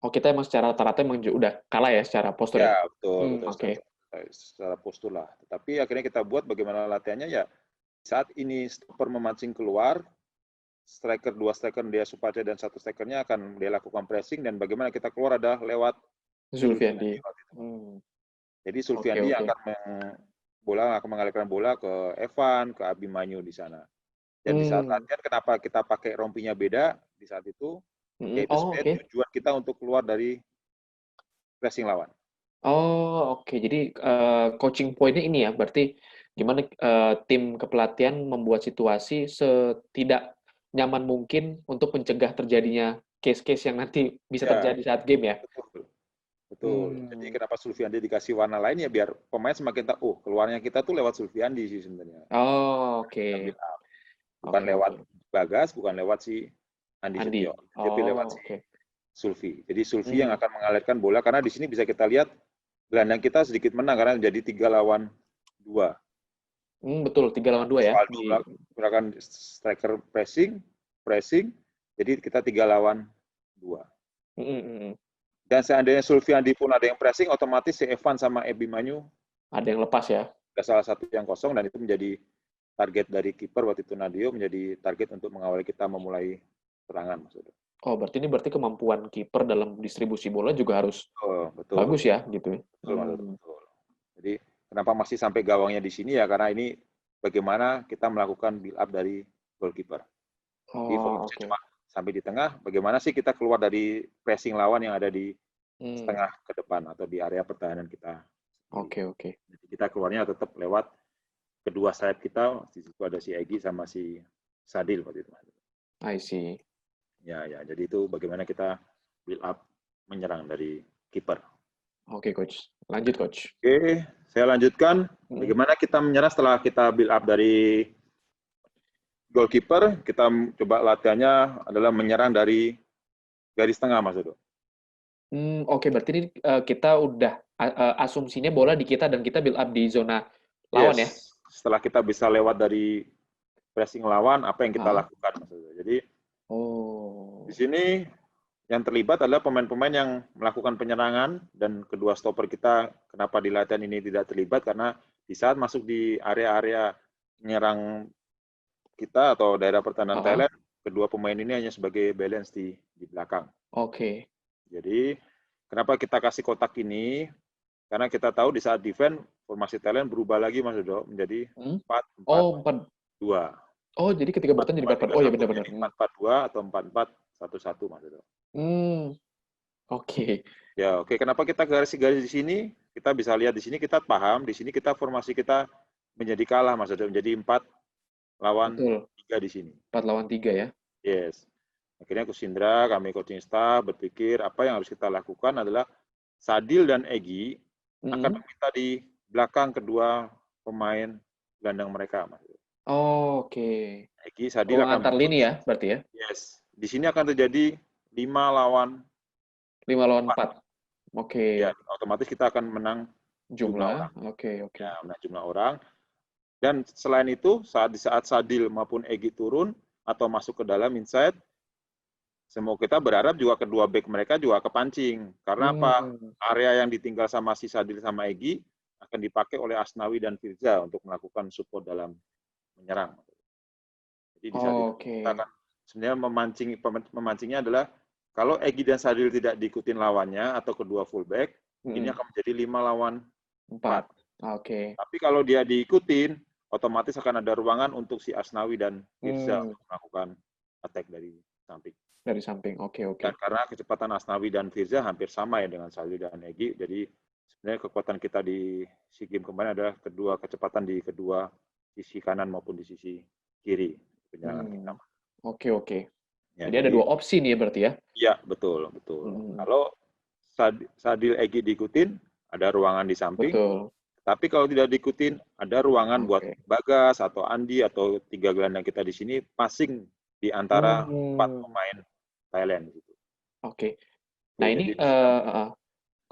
Oh, kita emang secara rata-rata emang udah kalah ya secara postur ya? Ya, betul, betul Oke. secara postur lah. Tapi akhirnya kita buat bagaimana latihannya ya saat ini stopper memancing keluar, dua striker dia Supace dan satu strikernya akan dia lakukan pressing dan bagaimana kita keluar ada lewat Zulfiandi. Sulfiandi waktu itu. Jadi Oke, Sulfiandi yang oke. akan mengalirkan bola ke Evan, ke Abimanyu di sana. Dan di saat Hmm. latihan kenapa kita pakai rompinya beda di saat itu, yaitu Oh, sebenarnya oke. tujuan kita untuk keluar dari pressing lawan. Oh, oke. Jadi coaching point-nya ini ya, berarti gimana tim kepelatihan membuat situasi setidak nyaman mungkin untuk mencegah terjadinya case-case yang nanti bisa Ya, terjadi saat game ya. betul. Betul. Jadi Hmm. kenapa Sulfiandi dikasih warna lain ya biar pemain semakin tahu, oh keluarnya kita tuh lewat Sulfiandi sih sebenarnya. Oh, Kita oke. build up. Bukan Oke, lewat oke. Bagas, bukan lewat si Andi Andi. Setio, tapi lewat Oh, si oke. Sulfi. Jadi Sulfi yang Hmm. akan mengalirkan bola karena di sini bisa kita lihat gelandang kita sedikit menang karena jadi 3 lawan 2. Betul, 3 lawan 2 ya Osvaldo di. melakukan striker pressing, pressing, jadi kita 3 lawan 2. Mm, mm, mm. Dan seandainya Sulfiandi pun ada yang pressing, otomatis si Evan sama Ebimanyu Ada yang lepas ya. ada salah satu yang kosong dan itu menjadi target dari kiper waktu itu Nadio menjadi target untuk mengawali kita memulai serangan maksudnya. Oh, berarti ini berarti kemampuan kiper dalam distribusi bola juga harus Oh, betul. bagus ya, gitu. Betul, betul. Jadi kenapa masih sampai gawangnya di sini ya karena ini bagaimana kita melakukan build up dari goalkeeper. Jadi Oh, fokusnya oke. cuma sampai di tengah, bagaimana sih kita keluar dari pressing lawan yang ada di Hmm, setengah ke depan atau di area pertahanan kita sendiri. oke, oke. Jadi kita keluarnya tetap lewat kedua sayap kita, di situ ada si Egy sama si Sadil waktu itu. I see. Ya, ya. Jadi itu bagaimana kita build up menyerang dari kiper. Oke, coach. Lanjut, coach. Oke, saya lanjutkan. Hmm. Bagaimana kita menyerang setelah kita build up dari goalkeeper, kita coba latihannya adalah menyerang dari garis tengah, Mas Edo. Oke, berarti ini kita udah asumsinya bola di kita dan kita build up di zona lawan ya? Yes, setelah kita bisa lewat dari pressing lawan, apa yang kita Ah. lakukan, Mas Edo. Jadi Oh. di sini yang terlibat adalah pemain-pemain yang melakukan penyerangan dan kedua stopper kita kenapa di latihan ini tidak terlibat karena di saat masuk di area-area menyerang kita atau daerah pertahanan Ah. Thailand, kedua pemain ini hanya sebagai balance di belakang. Oke. Jadi kenapa kita kasih kotak ini? Karena kita tahu di saat defense formasi Thailand berubah lagi Mas Dodo menjadi 4-4-2. Oh, 4. Oh, jadi ketika bertahan jadi 4-4. Oh ya 4-2-3-1 benar-benar. jadi 4-4-2 atau 4-4-1-1 Mas Dodo. Oke. Ya, oke. Kenapa kita garis-garis di sini? Kita bisa lihat di sini kita paham, di sini kita formasi kita menjadi kalah Mas Dodo, menjadi 4-3 Betul. di sini. 4-3 ya. Yes. Akhirnya Kusindra, kami coaching staff berpikir apa yang harus kita lakukan adalah Sadil dan Egy akan meminta di belakang kedua pemain gelandang mereka, Mas. Oh, oke. Egy, Sadil akan Antar lini ya, berarti ya? yes. Di sini akan terjadi 5-4. 5-4. Oke. Ya, otomatis kita akan menang jumlah Jumlah. orang. Oke. Ya, menang jumlah orang. Dan selain itu, di saat Sadil maupun Egy turun atau masuk ke dalam inside, semua kita berharap juga kedua back mereka juga kepancing. Karena apa? Area yang ditinggal sama si Sadil sama Egy akan dipakai oleh Asnawi dan Firza untuk melakukan support dalam menyerang. Jadi di saat itu kita akan sebenarnya memancingnya adalah kalau Egy dan Sadil tidak diikutin lawannya atau kedua fullback, ini akan menjadi 5-4. Oke. Tapi kalau dia diikutin, otomatis akan ada ruangan untuk si Asnawi dan Firza untuk melakukan attack dari samping. Dari samping, oke. Dan karena kecepatan Asnawi dan Firza hampir sama ya dengan Sadil dan Egy, jadi sebenarnya kekuatan kita di SEA Games kemarin adalah kedua kecepatan di kedua sisi kanan maupun di sisi kiri penyerangan kita. Oke. Ya, jadi ada 2 opsi nih ya berarti ya? Iya, betul. Kalau Sadil Egy diikutin, ada ruangan di samping. Betul. Tapi kalau tidak diikutin, ada ruangan buat Bagas atau Andi atau 3 gelandang kita di sini passing di antara 4 pemain Thailand. Gitu. Oke. Oke, Nah jadi ini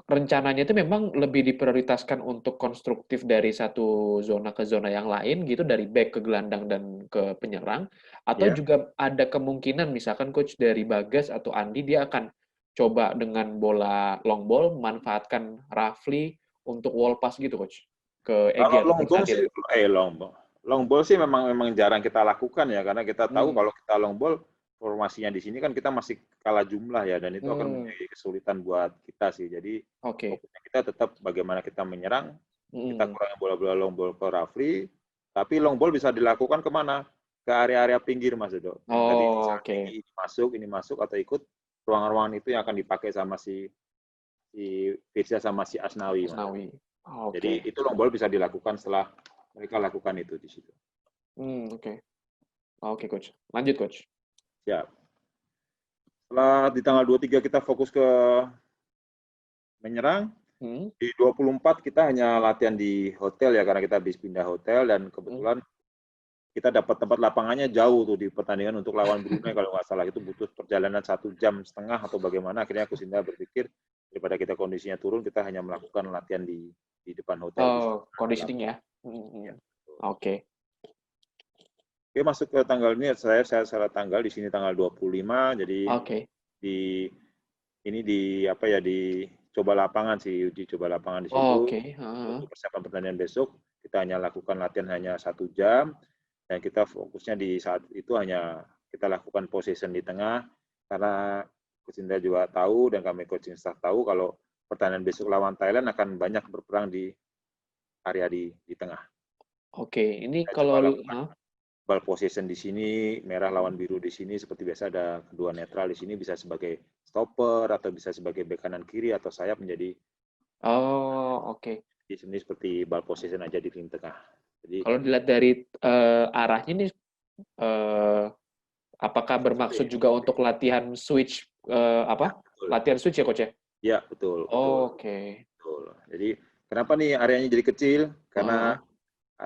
rencananya itu memang lebih diprioritaskan untuk konstruktif dari satu zona ke zona yang lain gitu, dari back ke gelandang dan ke penyerang, atau ya. juga ada kemungkinan misalkan coach dari Bagas atau Andi dia akan coba dengan bola long ball memanfaatkan Rafli untuk wall pass gitu coach ke Kalau Egy long ataupun ball sih, Sadil. long ball sih memang jarang kita lakukan ya, karena kita tahu Hmm, kalau kita long ball formasinya di sini kan kita masih kalah jumlah ya, dan itu akan hmm, menjadi kesulitan buat kita sih. Jadi oke. fokusnya kita tetap bagaimana kita menyerang, kita Hmm. kurangi bola-bola long ball ke Rafli, tapi long ball bisa dilakukan kemana? Ke area-area pinggir Mas Edo. Yang tadi di Oh, samping oke. ini masuk atau ikut ruangan-ruangan itu yang akan dipakai sama si Firza sama si Asnawi Mas Edo. Asnawi. Oke. Jadi itu long ball bisa dilakukan setelah mereka lakukan itu di situ. Oke. Oke, coach. Lanjut, coach. Siap. Setelah di tanggal 23 kita fokus ke menyerang, Hmm. di 24 kita hanya latihan di hotel ya, karena kita habis pindah hotel dan Hmm. kebetulan kita dapat tempat lapangannya jauh tuh di pertandingan untuk lawan Brunei kalau nggak salah, itu butuh perjalanan 1,5 jam atau bagaimana. Akhirnya Coach Indra berpikir daripada kita kondisinya turun, kita hanya melakukan latihan di depan hotel di situ. Oh, conditioning ya. Ya. Oke. Oke, masuk ke tanggal ini, saya salah tanggal di sini tanggal 25, jadi Oke. di ini di apa ya, di coba lapangan sih, uji coba lapangan di situ Oke. untuk persiapan pertandingan besok. Kita hanya lakukan latihan hanya 1 jam dan kita fokusnya di saat itu hanya kita lakukan possession di tengah, karena Coach Indra juga tahu dan kami coaching staff tahu kalau pertandingan besok lawan Thailand akan banyak berperang di area di tengah. Oke. Ini Kita kalau coba lakukan ball possession di sini, merah lawan biru di sini, seperti biasa ada kedua netral di sini, bisa sebagai stopper atau bisa sebagai bek kanan kiri atau sayap menjadi oh, oke. di sini seperti ball possession aja di lini tengah. Jadi Kalau dilihat dari arahnya nih eh, apakah bermaksud seperti juga untuk latihan switch ya, apa? betul. Latihan switch ya, coach ya? Ya, betul, betul, Oke. betul. Jadi kenapa nih areanya jadi kecil? Karena Heeh.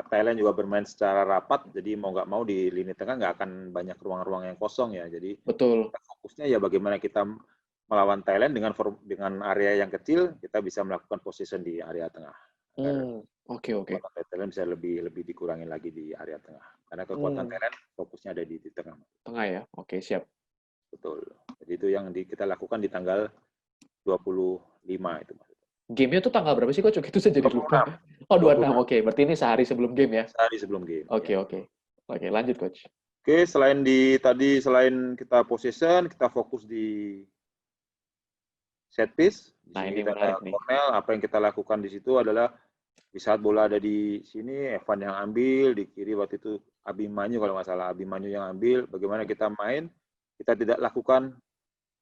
Thailand juga bermain secara rapat, jadi mau nggak mau di lini tengah nggak akan banyak ruang-ruang yang kosong ya. Jadi Betul. kita fokusnya ya bagaimana kita melawan Thailand dengan area yang kecil, kita bisa melakukan possession di area tengah agar Oke, oke. kekuatan Thailand bisa lebih dikurangi lagi di area tengah. Karena kekuatan Hmm, Thailand fokusnya ada di tengah. tengah ya. Oke, siap. Betul. Jadi itu yang kita lakukan di tanggal 25 itu. Game-nya tuh tanggal berapa sih, coach? Itu saya jadi lupa. 26. Oh, 26. 26. Oke, berarti ini sehari sebelum game ya? Sehari sebelum game. Oke, Ya. oke. Oke, lanjut, coach. Oke, selain kita possession, kita fokus di set piece. Di Nah, sini ini kita ada menarik nih. corner. Apa yang kita lakukan di situ adalah di saat bola ada di sini, Evan yang ambil, di kiri waktu itu Abimanyu kalau nggak salah, Abimanyu yang ambil. Bagaimana kita main, kita tidak lakukan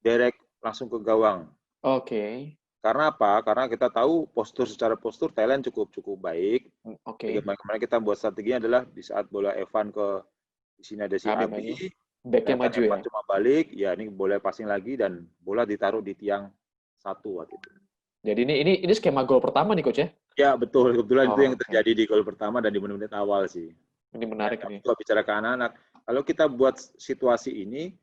direct langsung ke gawang. Oke. Karena apa? Karena kita tahu secara postur Thailand cukup baik. Oke. Bagaimana kita buat strateginya adalah di saat bola Evan di sini ada si Abi Abi, maju. Back-nya ternyata maju ya? Evan cuma balik, ya ini boleh passing lagi dan bola ditaruh di tiang satu waktu itu. Jadi ini skema gol pertama nih, coach ya? Ya betul, kebetulan itu Oh, yang oke. terjadi di gol pertama dan di menit-menit awal sih. Ini Dan menarik kami nih. juga bicara ke anak-anak, kalau kita buat situasi ini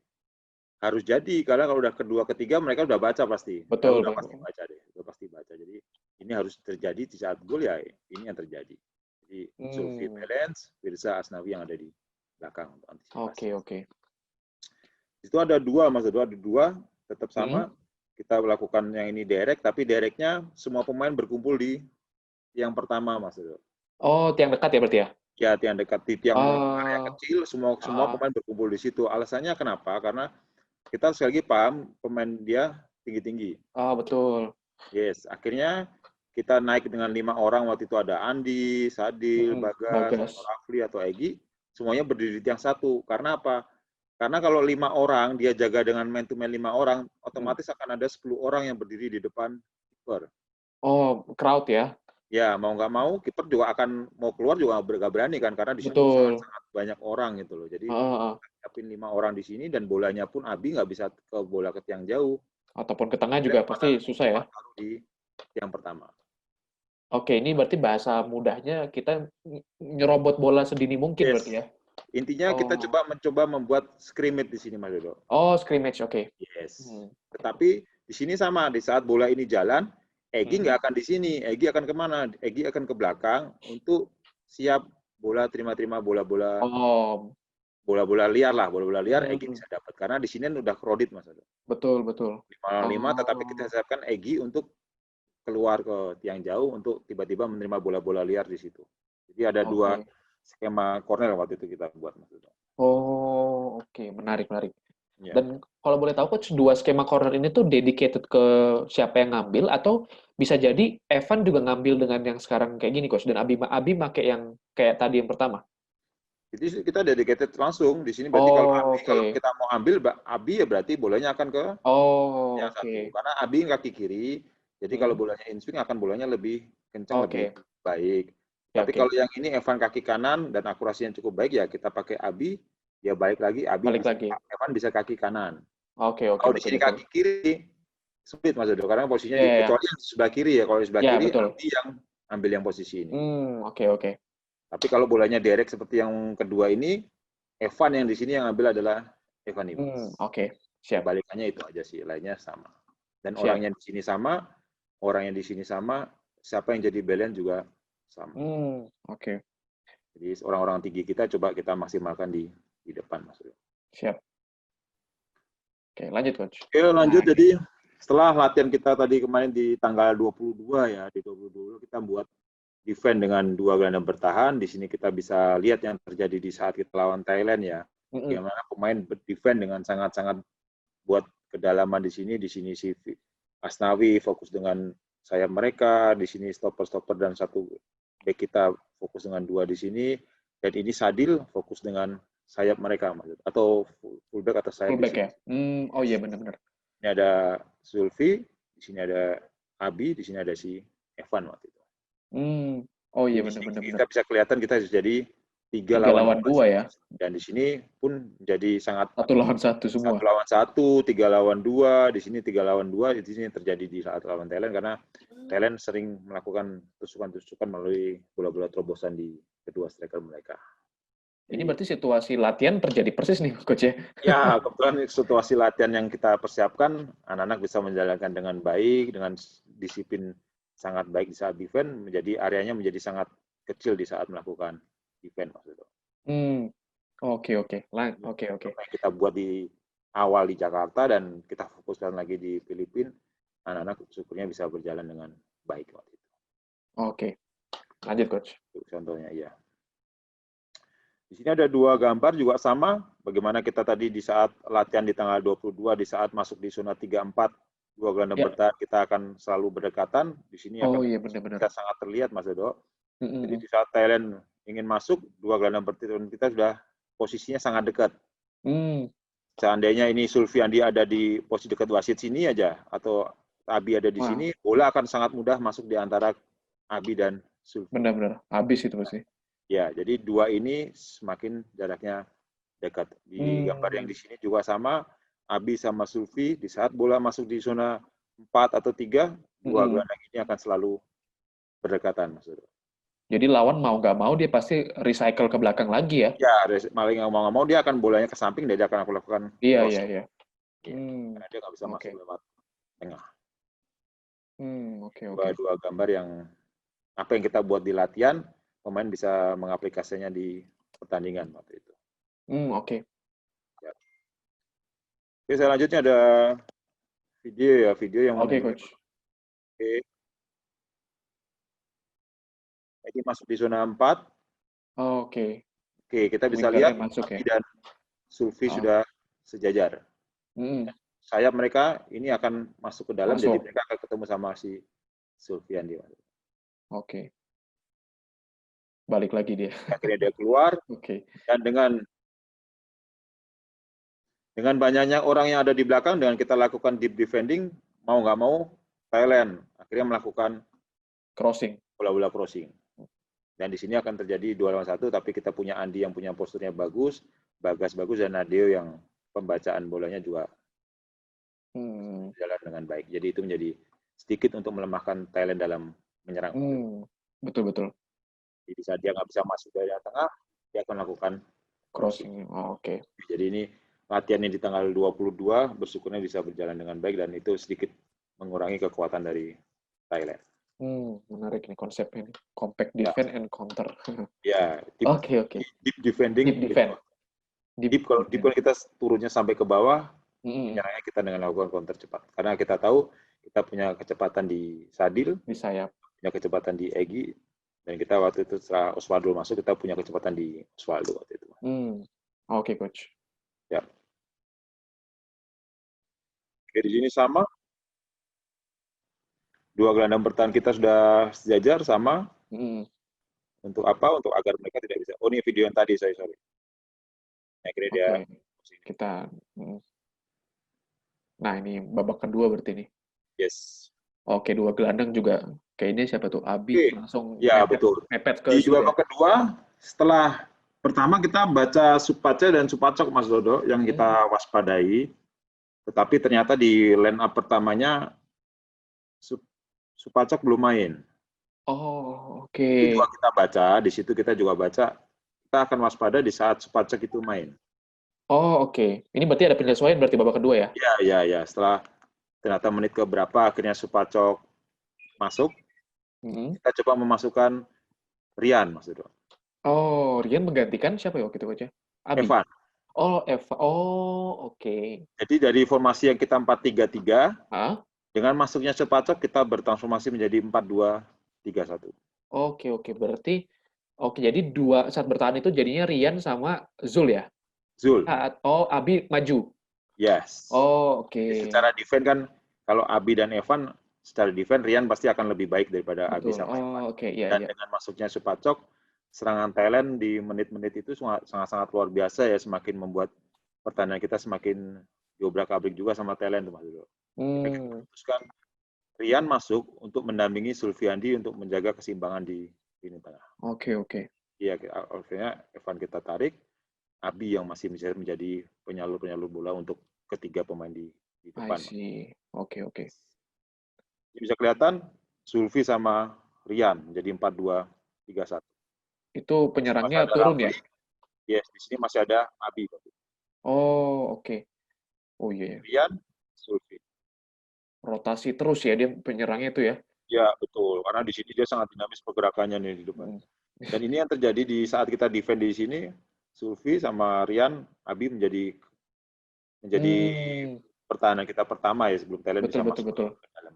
harus jadi, karena kalau udah kedua ketiga mereka udah baca pasti, Betul, udah Bang. pasti baca deh, udah pasti baca. Jadi ini harus terjadi di saat gol ya, ini yang terjadi. Jadi Zulfi Hmm. Balance, Firza Asnawi yang ada di belakang untuk antisipasi. Oke, oke. Itu ada dua, Mas Edo, ada dua, tetap Hmm. sama. Kita lakukan yang ini direct, tapi directnya semua pemain berkumpul di tiang pertama, Mas Edo. Oh, tiang dekat ya berarti ya? Ya, tiang dekat di tiang area Oh, kecil, semua pemain berkumpul di situ. Alasannya kenapa? Karena kita sekali lagi paham pemain dia tinggi-tinggi. oh, betul. Yes, akhirnya kita naik dengan 5 orang, waktu itu ada Andi, Sadil, Bagas, atau Bagas. Rafli, atau Egy, semuanya berdiri di tiang satu. Karena apa? Karena kalau 5 orang, dia jaga dengan man to man 5 orang, otomatis akan ada 10 orang yang berdiri di depan kiper. Oh, crowd ya? Ya, mau nggak mau, kiper juga akan mau keluar juga nggak berani kan, karena di situ Betul. sangat-sangat banyak orang gitu loh. Jadi, Heeh. siapin 5 orang di sini dan bolanya pun Abi nggak bisa ke bola ke tiang jauh. Ataupun ke tengah Akhirnya juga kemana? pasti susah ya? Cuma taruh di tiang pertama. Oke, ini berarti bahasa mudahnya kita nyerobot bola sedini mungkin berarti Yes, ya? Intinya kita Oh, mencoba membuat scrimmage di sini, Mas Dodo. oh scrimmage, oke. Yes. Hmm. Tetapi di sini sama, di saat bola ini jalan, Egy Hmm. nggak akan di sini. Egy akan kemana? Egy akan ke belakang untuk siap bola terima-terima bola-bola Oh, bola-bola liar lah, bola-bola liar Egy hmm. bisa dapat karena di sini udah crowded Mas. Betul, betul. 5-5 tetapi kita Oh, siapkan Egy untuk keluar ke tiang jauh untuk tiba-tiba menerima bola-bola liar di situ. Jadi ada dua oke. skema corner waktu itu kita buat Mas. Oh, oke. Menarik, menarik. Ya. Dan kalau boleh tahu, Coach, dua skema corner ini tuh dedicated ke siapa yang ngambil, atau bisa jadi Evan juga ngambil dengan yang sekarang kayak gini, Coach, dan Abi make yang kayak tadi yang pertama? Jadi kita dedicated langsung di sini berarti kalau Oh, Abi kalau oke. kita mau ambil Abi ya berarti bolanya akan ke Oh, yang satu. oke. Karena Abi kaki kiri, jadi kalau Hmm, bolanya in swing akan bolanya lebih kencang, lebih oke. baik. Ya, Tapi oke. kalau yang ini Evan kaki kanan dan akurasi yang cukup baik ya kita pakai Abi, ya balik lagi Abi Balik bisa lagi. Evan bisa kaki kanan. Oke, oke, Kalau di sini betul-betul. kaki kiri sulit Mas Dodo karena posisinya Ya, ya, ya. kecuali yang di sebelah kiri ya. Kalau di sebelah Ya, kiri betul. Abi yang ambil yang posisi ini. Oke, oke. Tapi kalau bolanya direct seperti yang kedua ini, Evan yang di sini yang ambil adalah Evan Dimas. Oke. Siap, Kebalikannya itu aja sih, lainnya sama. Dan siap. orang yang di sini sama, orang yang di sini sama, siapa yang jadi belen juga sama. Oke. Jadi orang-orang tinggi kita coba kita maksimalkan di depan, Mas. Siap. Oke, lanjut, Coach. Oke, lanjut. Nah, Jadi setelah latihan kita tadi kemarin di tanggal 22 ya, di 22 kita buat defend dengan dua gelandang bertahan. Di sini kita bisa lihat yang terjadi di saat kita lawan Thailand ya. mm-mm. Bagaimana pemain berdefend dengan sangat-sangat buat kedalaman di sini si Asnawi fokus dengan sayap mereka, di sini stopper-stopper dan satu back kita fokus dengan dua di sini, dan ini Sadil fokus dengan sayap mereka atau fullback atau sayap di Fullback sini. ya? Oh iya, Yes. benar-benar. Ini ada Zulfi, di sini ada Abi, di sini ada si Evan waktu itu. Oh iya, Jadi di sini benar-benar. Benar. kita bisa kelihatan kita jadi 3 Tiga lawan lawan 2 dua ya? dan di sini pun jadi sangat Satu lawan satu semua. 1 lawan 1, 3 lawan 2, di sini 3 lawan 2, di sini terjadi di saat lawan Thailand karena Thailand sering melakukan tusukan-tusukan melalui bola-bola terobosan di kedua striker mereka. Ini Jadi berarti situasi latihan terjadi persis nih, Coach ya? ya kebetulan situasi latihan yang kita persiapkan, anak-anak bisa menjalankan dengan baik, dengan disiplin sangat baik di saat defense, menjadi areanya menjadi sangat kecil di saat melakukan defense maksudnya. Oke, oke. Oke, oke. Apa yang kita buat di awal di Jakarta dan kita fokuskan lagi di Filipina, anak-anak syukurnya bisa berjalan dengan baik waktu itu. Oke. Lanjut, Coach. Itu contohnya, iya. Di sini ada dua gambar juga sama, bagaimana kita tadi di saat latihan di tanggal 22, di saat masuk di zona 34, dua gelandang Ya. bertahan kita akan selalu berdekatan. Di sini Oh akan iya, benar-benar. bisa sangat terlihat, Mas Dodo. Jadi Mm-mm. di saat Thailand ingin masuk, dua gelandang bertahan kita sudah posisinya sangat dekat. Hmm, Seandainya ini Sulfiandi ada di posisi dekat wasit sini aja, atau Abi ada di Wah, sini, bola akan sangat mudah masuk di antara Abi dan Sulfi. benar-benar. Habis itu pasti. Ya, jadi dua ini semakin jaraknya dekat. Di gambar yang Hmm, di sini juga sama, Abi sama Sulfi, di saat bola masuk di zona 4 atau 3, dua mm-mm. gelandang ini akan selalu berdekatan. Maksudnya. Jadi lawan mau nggak mau dia pasti recycle ke belakang lagi ya? Ya, maling nggak mau dia akan bolanya ke samping, dan dia akan lakukan Iya, iya, crossing. iya. Ya, karena dia nggak bisa Oke. masuk lewat tengah. Oke, oke. Dua gambar yang apa yang kita buat di latihan, pemain bisa mengaplikasinya di pertandingan waktu itu. Oke. Ya. Oke, selanjutnya ada video yang Oke, menunjukkan. Coach. Oke, ini masuk di zona 4. Oke. Oke, kita bisa lihat Winger-nya masuk ya? Abi dan Sulfi Oh. sudah sejajar. Mm, Sayap mereka ini akan masuk ke dalam, jadi Masuk. mereka akan ketemu sama si Sulfian dia. Oke. Balik lagi dia. Akhirnya dia keluar, Oke. dan dengan banyaknya orang yang ada di belakang, dengan kita lakukan deep defending, mau nggak mau, Thailand akhirnya melakukan Crossing. bola-bola crossing. Dan di sini akan terjadi 2 lawan 1, tapi kita punya Andi yang punya posturnya bagus, Bagas bagus, dan Nadeo yang pembacaan bolanya juga berjalan dengan baik. Jadi itu menjadi sedikit untuk melemahkan Thailand dalam menyerang. Betul-betul. Jadi saat dia nggak bisa masuk dari tengah, dia akan melakukan Crossing. Oh, oke. Jadi ini latihannya di tanggal 22, bersyukurnya bisa berjalan dengan baik dan itu sedikit mengurangi kekuatan dari Thailand. Menarik nih konsepnya nih. Compact Ya, defense and counter. ya Oke, oke. deep defending Deep itu. defense. Deep Deep defense. kalau kita turunnya sampai ke bawah, Mm-mm. menyerangnya kita dengan lakukan counter cepat. Karena kita tahu kita punya kecepatan di Sadil, Di sayap. punya kecepatan di Egy, dan kita waktu itu setelah Osvaldo masuk, kita punya kecepatan di Osvaldo waktu itu. Oke, coach. Ya. Oke, di sini sama. Dua gelandang bertahan kita sudah sejajar sama. Untuk apa? Untuk agar mereka tidak bisa. Oh, ini video yang tadi, sorry. Akhirnya dia. Oke, kita. Nah, ini babak kedua berarti nih. Yes. Oke, dua gelandang juga. Kayaknya siapa tuh? Abi Oke. langsung Ya, betul. mepet ke Di Zul ya. babak kedua, setelah pertama kita baca Supace dan Supacok, Mas Dodo, yang kita waspadai. Tetapi ternyata di line up pertamanya Supacok belum main. Oh, oke. Itu juga kita baca, di situ kita juga baca, kita akan waspada di saat Supacok itu main. Oh, oke. Ini berarti ada penyesuaian berarti babak kedua ya? Ya. Setelah ternyata menit ke berapa akhirnya Supacok masuk, kita coba memasukkan Rian, Mas Dodo. Oh, Rian menggantikan siapa ya waktu itu, Coach? Abi. Evan. Oh, Eva. Oh, oke. Jadi dari formasi yang kita 4-3-3, Hah? dengan masuknya Supacok kita bertransformasi menjadi 4-2-3-1. Oke. Berarti, oke, jadi saat bertahan itu jadinya Rian sama Zul ya? Zul. Abi maju. Yes. Oh, oke. Jadi secara defense kan, kalau Abi dan Evan, secara defense Rian pasti akan lebih baik daripada Abi Betul. sama Evan. Oh, oke. Iya. Dan dengan masuknya Supacok, serangan Thailand di menit-menit itu sangat-sangat luar biasa ya, semakin membuat pertandingan kita semakin diobrak-abrik juga sama Thailand, Mas Dodo. Kita memutuskan Rian masuk untuk mendampingi Sulfiandi untuk menjaga keseimbangan di lini tengah. Oke. Iya, akhirnya Evan kita tarik, Abi yang masih bisa menjadi penyalur-penyalur bola untuk ketiga pemain di depan. I see. Oke. Jadi bisa kelihatan Sulfi sama Rian menjadi 4-2-3-1. Itu penyerangnya Ada turun ya? Rafli. Yes, di sini masih ada Abi. Oh, oke. Oh iya. Rian, Sulfi. Rotasi terus ya dia penyerangnya itu ya? Ya, betul. Karena di sini dia sangat dinamis pergerakannya nih di depan. Dan ini yang terjadi di saat kita defend di sini, Sulfi sama Rian, Abi menjadi pertahanan kita pertama ya sebelum Thailand bisa masuk ke dalam.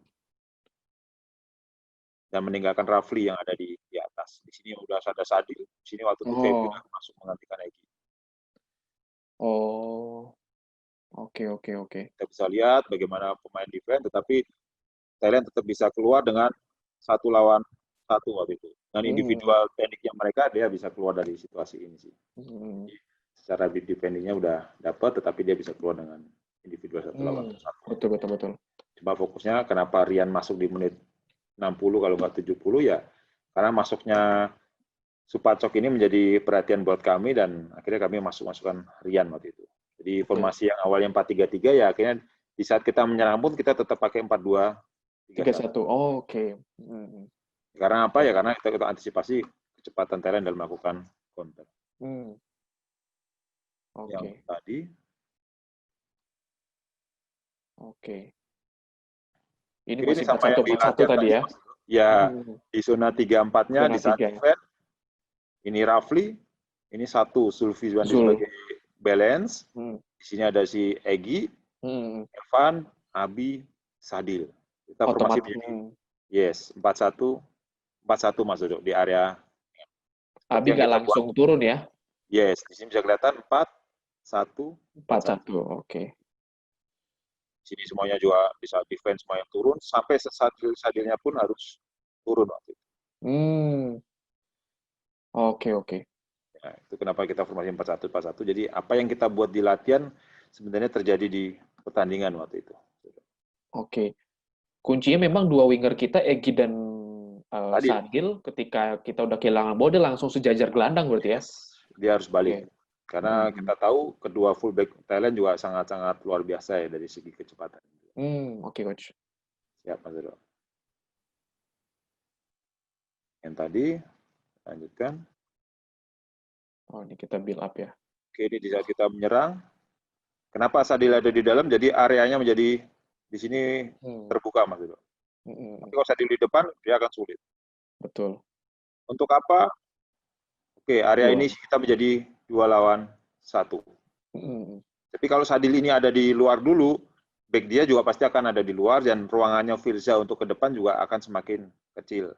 Dan meninggalkan Rafli yang ada di atas. Di sini udah ada Sadil, di sini waktu itu Feby masuk menggantikan Egy. Oh, oke. Kita bisa lihat bagaimana pemain defense, tetapi Thailand tetap bisa keluar dengan 1 lawan 1 waktu itu. Dengan individual tekniknya mereka, dia bisa keluar dari situasi ini sih. Secara defendingnya udah dapat, tetapi dia bisa keluar dengan individual 1 lawan 1. Betul. Coba fokusnya kenapa Rian masuk di menit 60 kalau nggak 70 ya, karena masuknya Supacok ini menjadi perhatian buat kami dan akhirnya kami masukkan Rian waktu itu. Jadi formasi yang awalnya 4-3-3 ya akhirnya di saat kita menyerang pun kita tetap pakai 4-2-3-1. Oke. Karena apa ya? Karena kita antisipasi kecepatan Thailand dalam melakukan counter. Yang tadi. Oke. Ini masih sama yang 4-1 tadi ya? Ya, di zona 3-4-nya di saat defense. Ini Rafli, ini 1 Sulfi sebagai balance. Di sini ada si Egy, Evan, Abi, Sadil. Kita formasi menjadi 4-1 Mas Dodo di area. Abi nggak langsung turun ya? Yes, di sini bisa kelihatan 4-1. Oke. Di sini semuanya juga bisa defense semuanya turun, sampai Sadilnya pun harus turun waktu itu. Oke. Nah, itu kenapa kita formasi 4-1-4-1. Jadi apa yang kita buat di latihan sebenarnya terjadi di pertandingan waktu itu. Oke. Kuncinya memang 2 winger kita, Egy dan Sadil, ketika kita udah kehilangan bola, langsung sejajar gelandang berarti ya? Dia harus balik. Karena kita tahu kedua fullback Thailand juga sangat-sangat luar biasa ya dari segi kecepatan. Oke, Coach. Siap, Mas Dodo. Yang tadi, lanjutkan. Oh, ini kita build up ya. Oke, ini di saat kita menyerang. Kenapa Sadil ada di dalam? Jadi areanya menjadi di sini terbuka, Mas Edo. Tapi kalau Sadil di depan, dia akan sulit. Betul. Untuk apa? Oke, area ini kita menjadi 2 lawan 1. Tapi kalau Sadil ini ada di luar dulu, back dia juga pasti akan ada di luar, dan ruangannya Firza untuk ke depan juga akan semakin kecil.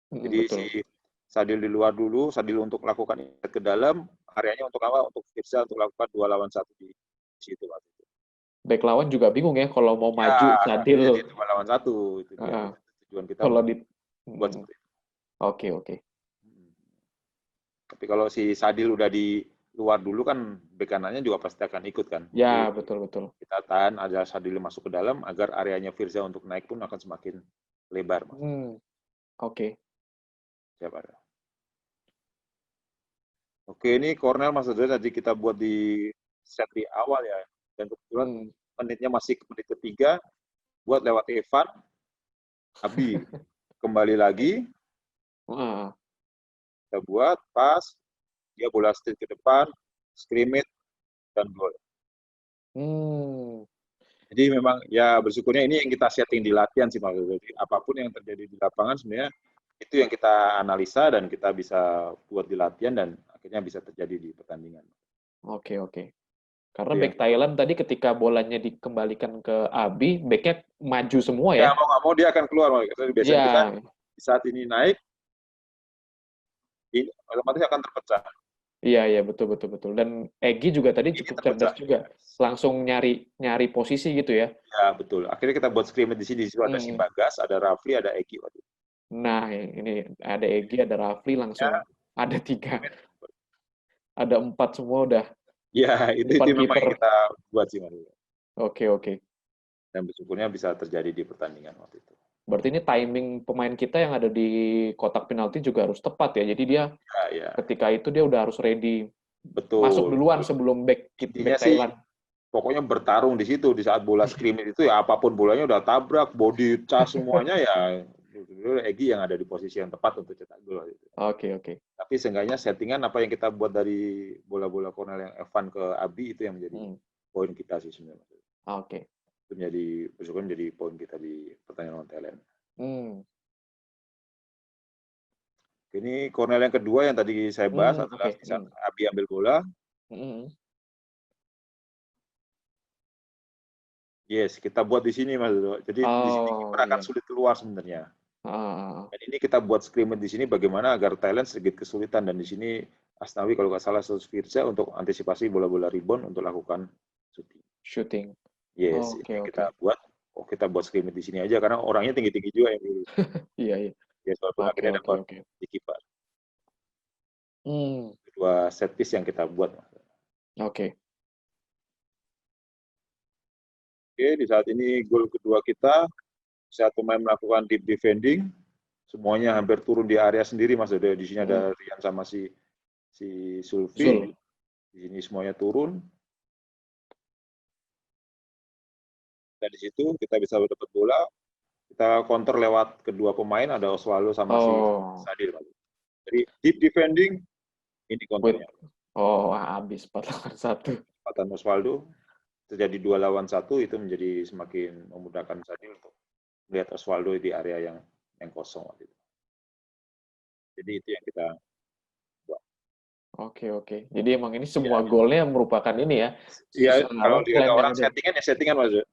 Jadi betul. si Sadil di luar dulu, Sadil untuk lakukan ke dalam, areanya untuk apa? Untuk Firza untuk lakukan 2 lawan 1 di situ. Back lawan juga bingung ya kalau mau Ya, maju Sadil. jadi 2 lawan 1 itu dia. Tujuan kita kalau buat seperti itu. Oke. Tapi kalau si Sadil udah di luar dulu kan bek kanannya juga pasti akan ikut kan. Ya, jadi, betul. Kita tahan agar Sadil masuk ke dalam agar areanya Firza untuk naik pun akan semakin lebar. Oke. Siap ada. Oke, ini Cornell Mas Adrian tadi kita buat di set di awal ya. Dan kebetulan menitnya masih menit ketiga, buat lewat Evan, Abi kembali lagi, kita buat pas, dia bola straight ke depan, scrimmage, dan gol. Jadi memang ya bersyukurnya ini yang kita setting di latihan sih Mas. Jadi apapun yang terjadi di lapangan sebenarnya itu yang kita analisa dan kita bisa buat di latihan dan akhirnya bisa terjadi di pertandingan. Oke. Karena back Thailand tadi ketika bolanya dikembalikan ke Abi, backnya maju semua ya? Ya mau nggak mau dia akan keluar. Biasanya kita di saat ini naik, ini otomatis akan terpecah. Iya, betul. Dan Egy juga tadi cukup cerdas juga. Langsung nyari posisi gitu ya? Ya, betul. Akhirnya kita buat scrimmage di sini. Di situ ada si Bagas, ada Rafli, ada Egy. Nah, ini ada Egy, ada Rafli, langsung ada 3. Ada 4 semua udah. Ya, itu memang yang kita buat sih, Mas. Oke. Dan bersyukurnya bisa terjadi di pertandingan waktu itu. Berarti ini timing pemain kita yang ada di kotak penalti juga harus tepat ya. Jadi dia ketika itu dia udah harus ready. Betul. Masuk duluan sebelum back Thailand. Pokoknya bertarung di situ di saat bola scrimmage itu ya apapun bolanya udah tabrak, body, cas semuanya ya Egy yang ada di posisi yang tepat untuk cetak gol gitu. Oke. Tapi seenggaknya settingan apa yang kita buat dari bola-bola Cornell yang Evan ke Abi itu yang menjadi poin kita sih sebenarnya. Oke. Itu menjadi poin kita di pertandingan lawan Thailand. Ini Cornell yang kedua yang tadi saya bahas adalah saat Abi ambil bola. Yes, kita buat di sini Mas. Jadi di sini kita akan sulit keluar sebenarnya. Dan ini kita buat scrimmage di sini bagaimana agar Thailand sedikit kesulitan dan di sini Asnawi kalau nggak salah Firza untuk antisipasi bola-bola rebound untuk lakukan shooting. Yes, kita buat scrimmage di sini aja karena orangnya tinggi-tinggi juga yang dulu. Iya. Yes, walaupun akhirnya dapat di kiper. Dua set piece yang kita buat. Oke, di saat ini gol kedua kita, saat pemain melakukan deep defending, semuanya hampir turun di area sendiri, Mas. Di sini ada Rian sama si Sulfi. Di sini semuanya turun. Dan di situ kita bisa dapat bola. Kita counter lewat kedua pemain, ada Osvaldo sama si Sadil. Jadi deep defending, ini counternya. habis 4 lawan 1. Kepatan Osvaldo. Terjadi 2 lawan 1 itu menjadi semakin memudahkan Sadil untuk melihat Osvaldo di area yang kosong waktu itu. Jadi itu yang kita buat. Oke. Jadi emang ini semua golnya merupakan ini ya. Iya, kalau dilihat orang settingan Mas.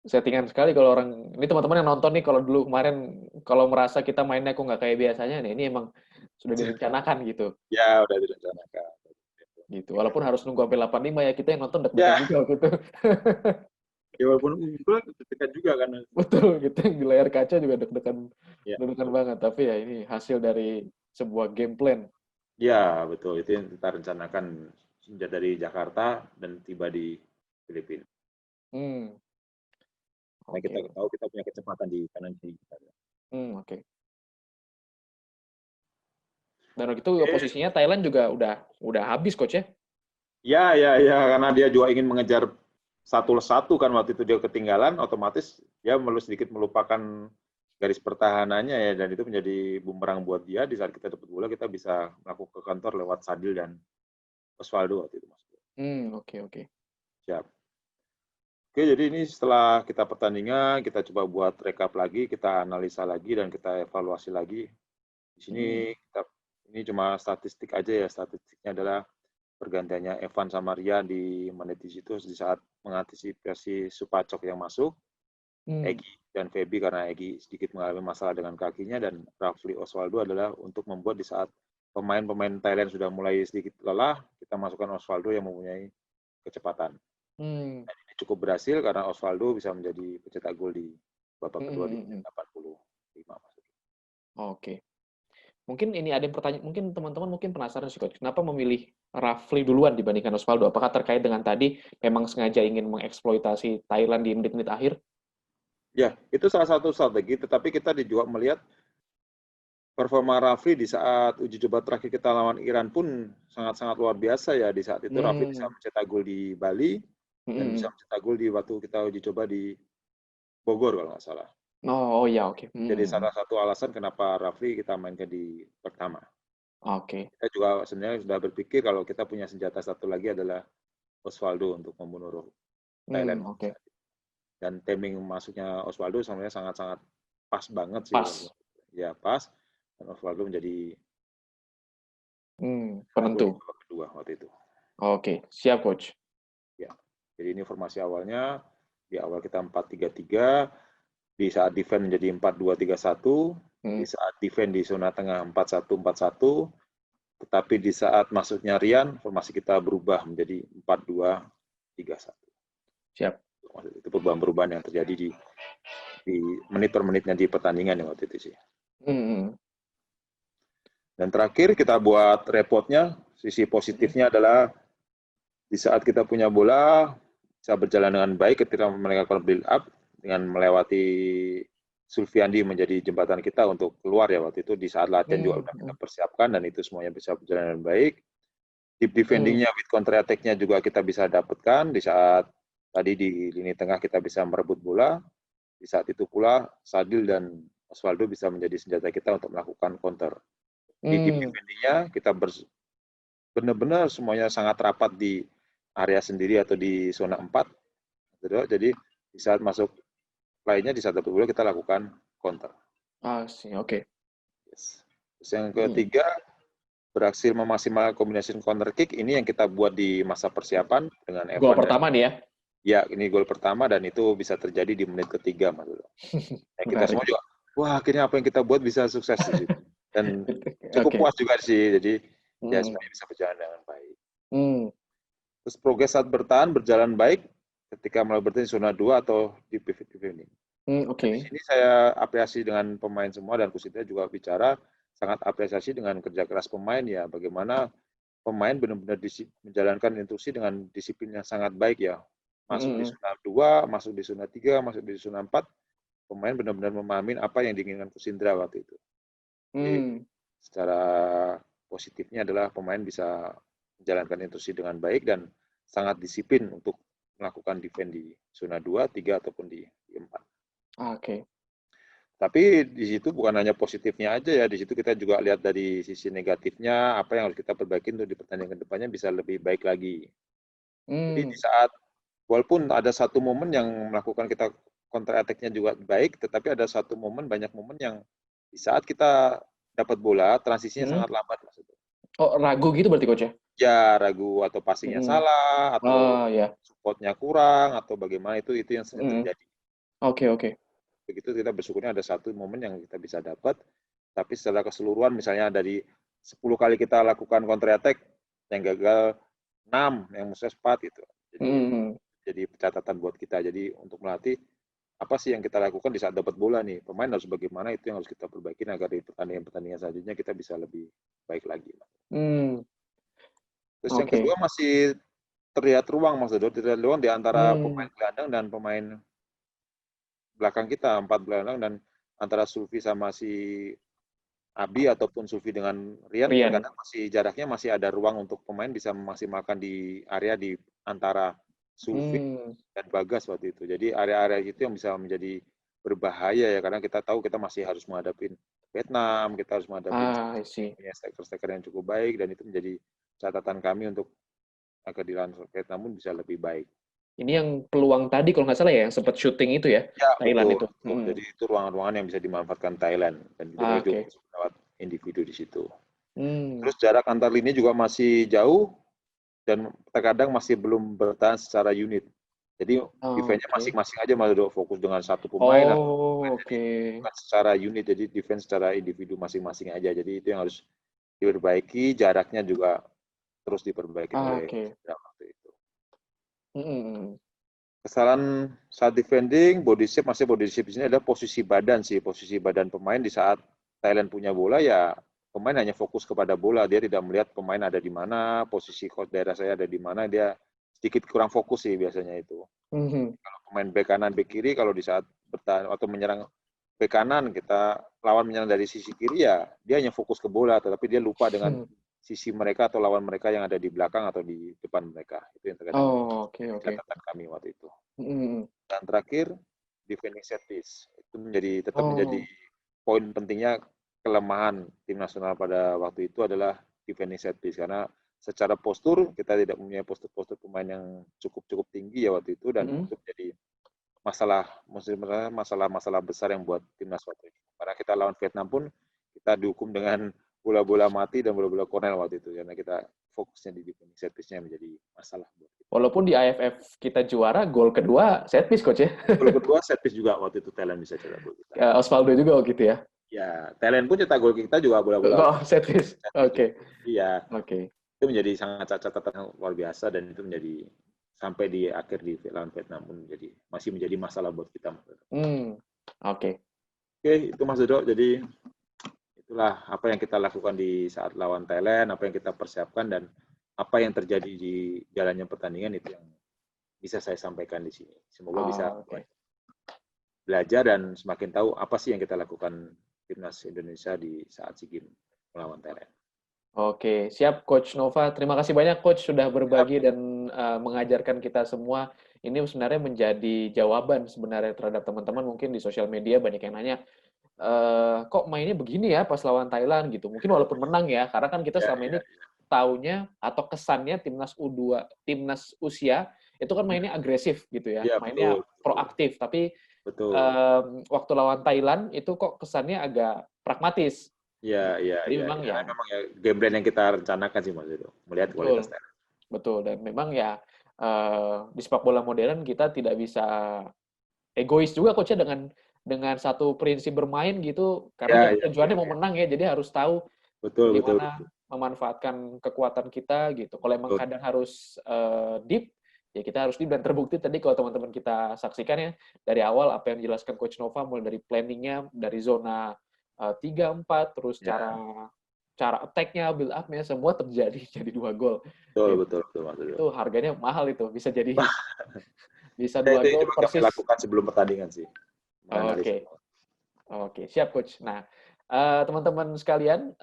Settingan sekali kalau orang, ini teman-teman yang nonton nih kalau dulu kemarin kalau merasa kita mainnya kok nggak kayak biasanya nih, ini emang sudah direncanakan gitu. Ya, udah direncanakan. Gitu. Walaupun harus nunggu sampai 85 ya, kita yang nonton deg-degan juga gitu. Ya walaupun deg-degan juga kan. Betul, kita di layar kaca juga deg-degan banget. Tapi ya ini hasil dari sebuah game plan. Ya, betul. Itu yang kita rencanakan sejak dari Jakarta dan tiba di Filipina. Nah, kita tahu kita punya kecepatan di kanan kiri kita. Oke. Dan waktu itu posisinya Thailand juga udah habis coach ya? Ya, karena dia juga ingin mengejar 1-1 kan waktu itu dia ketinggalan, otomatis dia sedikit melupakan garis pertahanannya ya, dan itu menjadi bumerang buat dia. Di saat kita dapat bola kita bisa melakukan ke kantor lewat Sadil dan Osvaldo waktu itu Mas. Oke, oke. Siap. Oke, jadi ini setelah kita pertandingan, kita coba buat rekap lagi, kita analisa lagi, dan kita evaluasi lagi. Di sini ini cuma statistik aja ya. Statistiknya adalah pergantiannya Evan sama Rian di menit di situ di saat mengantisipasi Supacok yang masuk, Egy dan Feby karena Egy sedikit mengalami masalah dengan kakinya, dan Rafli Osvaldo adalah untuk membuat di saat pemain-pemain Thailand sudah mulai sedikit lelah, kita masukkan Osvaldo yang mempunyai kecepatan. Dan ini cukup berhasil karena Osvaldo bisa menjadi pencetak gol di babak kedua di menit 85. Oke. Mungkin ini ada yang pertanyaan, mungkin teman-teman mungkin penasaran sih, Coach, kenapa memilih Rafli duluan dibandingkan Osvaldo? Apakah terkait dengan tadi memang sengaja ingin mengeksploitasi Thailand di menit-menit akhir? Ya, itu salah satu strategi, tetapi kita juga melihat performa Rafli di saat uji coba terakhir kita lawan Iran pun sangat-sangat luar biasa ya. Di saat itu Rafli bisa mencetak gol di Bali dan bisa mencetak gol di waktu kita uji coba di Bogor kalau nggak salah. Oh ya, oke. Jadi salah satu alasan kenapa Rafli kita mainkan di pertama. Oke. Kita juga sebenarnya sudah berpikir kalau kita punya senjata satu lagi adalah Osvaldo untuk membunuh Thailand. Oke. Dan timing masuknya Osvaldo sebenarnya sangat-sangat pas banget sih. Pas. Ya, pas. Dan Osvaldo menjadi penentu. babak kedua waktu itu. Oke, siap, Coach. Ya. Jadi ini formasi awalnya. Di awal kita 4-3-3. Di saat defense menjadi 4-2-3-1. Di saat defense di zona tengah 4-1-4-1. Tetapi di saat masuknya Rian, formasi kita berubah menjadi 4-2-3-1. Siap. Itu perubahan-perubahan yang terjadi di menit per menitnya di pertandingan yang waktu itu sih. Dan terakhir kita buat repotnya, sisi positifnya adalah di saat kita punya bola bisa berjalan dengan baik ketika mereka build up dengan melewati Sulfiandi menjadi jembatan kita untuk keluar ya waktu itu di saat latihan juga sudah kita persiapkan dan itu semuanya bisa berjalan dengan baik. Deep defending-nya with counter attack-nya juga kita bisa dapatkan di saat tadi di lini tengah kita bisa merebut bola. Di saat itu pula Sadil dan Osvaldo bisa menjadi senjata kita untuk melakukan counter. Di deep defending-nya kita benar-benar semuanya sangat rapat di area sendiri atau di zona 4. Jadi di saat masuk lainnya di saat dapat bola kita lakukan counter. Oke. Yes. Terus yang ketiga berhasil memaksimalkan kombinasi counter kick ini yang kita buat di masa persiapan dengan Evan. Gol pertama nih ya? Ya, ini gol pertama dan itu bisa terjadi di menit ketiga, Mas. Ya, kita semua juga, wah akhirnya apa yang kita buat bisa sukses di situ. Dan cukup puas juga sih, jadi ya semuanya bisa berjalan dengan baik. Terus progres saat bertahan berjalan baik ketika mulai bertahan di zona 2 atau di pivot defending. Di sini saya apresiasi dengan pemain semua dan Kusita juga bicara sangat apresiasi dengan kerja keras pemain ya, bagaimana pemain benar-benar menjalankan instruksi dengan disiplin yang sangat baik ya. Masuk di zona 2, masuk di zona 3, masuk di zona 4, pemain benar-benar memahami apa yang diinginkan Kusindra waktu itu. Jadi, secara positifnya adalah pemain bisa menjalankan instruksi dengan baik dan sangat disiplin untuk melakukan defense di zona 2, 3, ataupun di 4. Oke. Tapi di situ bukan hanya positifnya aja ya, di situ kita juga lihat dari sisi negatifnya, apa yang harus kita perbaiki untuk di pertandingan kedepannya bisa lebih baik lagi. Jadi di saat, walaupun ada satu momen yang melakukan kita counter attack-nya juga baik, tetapi ada satu momen, banyak momen yang di saat kita dapat bola, transisinya sangat lambat maksudnya. Oh, ragu gitu berarti Coach ya? Ya, ragu atau passing-nya salah, atau support-nya kurang, atau bagaimana itu yang sering terjadi. Oke. Begitu kita bersyukurnya ada satu momen yang kita bisa dapat, tapi setelah keseluruhan misalnya dari 10 kali kita lakukan counter attack, yang gagal 6, yang sukses 4 gitu. Jadi catatan buat kita. Jadi untuk melatih apa sih yang kita lakukan di saat dapat bola nih, pemain harus bagaimana, itu yang harus kita perbaikin agar di pertandingan selanjutnya kita bisa lebih baik lagi. Terus yang kedua masih terlihat ruang di antara pemain gelandang dan pemain belakang kita, 4 gelandang, dan antara Sulfi sama si Abi ataupun Sulfi dengan Rian. Kadang jaraknya masih ada ruang untuk pemain bisa memaksimalkan di area di antara Sulfi dan Bagas waktu itu. Jadi area-area itu yang bisa menjadi berbahaya ya, karena kita tahu kita masih harus menghadapi Vietnam, kita harus menghadapi striker-striker yang cukup baik, dan itu menjadi catatan kami untuk agar di lawan Vietnam pun bisa lebih baik. Ini yang peluang tadi kalau nggak salah ya, yang sempat syuting itu ya, Ya, Thailand betul. itu. Betul. Jadi itu ruangan-ruangan yang bisa dimanfaatkan Thailand dan kita boleh juga Oke. lewat individu di situ. Hmm. Terus jarak antar lini juga masih jauh dan terkadang masih belum bertahan secara unit. Jadi defense-nya Oke. masing-masing aja malah fokus dengan satu pemain atau Oh, jadi oke. bukan secara unit, jadi defense secara individu masing-masing aja. Jadi itu yang harus diperbaiki, jaraknya juga terus diperbaiki oleh Oke. waktu itu. Hmm. Kesalahan saat defending, body shape di sini adalah posisi badan sih, posisi badan pemain di saat Thailand punya bola ya pemain hanya fokus kepada bola, dia tidak melihat pemain ada di mana, posisi coach daerah saya ada di mana, dia sedikit kurang fokus sih biasanya itu. Hmm. Kalau pemain bek kanan, bek kiri, kalau di saat bertahan atau menyerang bek kanan, kita lawan menyerang dari sisi kiri ya dia hanya fokus ke bola, tetapi dia lupa dengan sisi mereka atau lawan mereka yang ada di belakang atau di depan mereka. Itu yang terkadang Oh, oke, oke. catatan kami waktu itu. Hmm. Dan terakhir, defending set piece. Itu tetap menjadi Oh. poin pentingnya kelemahan tim nasional pada waktu itu adalah defending set piece. Karena secara postur, kita tidak punya postur-postur pemain yang cukup tinggi ya waktu itu, dan itu menjadi masalah besar yang buat timnas waktu itu. Karena kita lawan Vietnam pun, kita dihukum dengan bola-bola mati dan bola-bola corner waktu itu. Karena kita fokusnya di defending set piece-nya menjadi masalah buat kita. Walaupun di AFF kita juara, gol kedua set piece, Coach ya? Gol kedua set piece juga waktu itu Thailand bisa cetak gol kita. Osvaldo juga gitu ya? Ya, Thailand pun cetak gol kita juga bola-bola Oh, set piece. Oke. Iya. Oke. Itu menjadi sangat catatan yang luar biasa dan itu menjadi sampai di akhir di lawan Vietnam pun masih menjadi masalah buat kita. Oke. Oke, itu Mas Dodo. Jadi itulah apa yang kita lakukan di saat lawan Thailand, apa yang kita persiapkan dan apa yang terjadi di jalannya pertandingan itu yang bisa saya sampaikan di sini. Semoga bisa belajar dan semakin tahu apa sih yang kita lakukan timnas Indonesia di saat SEA Games melawan Thailand. Oke, siap Coach Nova. Terima kasih banyak Coach sudah berbagi dan mengajarkan kita semua. Ini sebenarnya menjadi jawaban sebenarnya terhadap teman-teman mungkin di sosial media banyak yang nanya, kok mainnya begini ya pas lawan Thailand gitu. Mungkin walaupun menang ya, karena kan kita selama ini taunya atau kesannya timnas U2, timnas usia itu kan mainnya agresif gitu ya, mainnya proaktif. Tapi waktu lawan Thailand itu kok kesannya agak pragmatis. Jadi memang ya. Memang ya game plan yang kita rencanakan sih Mas itu, melihat kualitas Thailand. Betul, dan memang ya di sepak bola modern kita tidak bisa egois juga coach dengan satu prinsip bermain gitu, karena kita tujuannya mau menang ya, jadi harus tahu gimana memanfaatkan kekuatan kita gitu. Kalau emang kadang harus deep, ya kita harus deep, dan terbukti tadi kalau teman-teman kita saksikan ya, dari awal apa yang dijelaskan Coach Nova, mulai dari planningnya, dari zona 3-4, terus cara attack-nya, build up-nya, semua terjadi jadi 2 gol. Betul. Itu harganya mahal itu, bisa jadi bisa 2 itu gol persis. Kita lakukan sebelum pertandingan sih. Oke, siap Coach. Nah, teman-teman sekalian,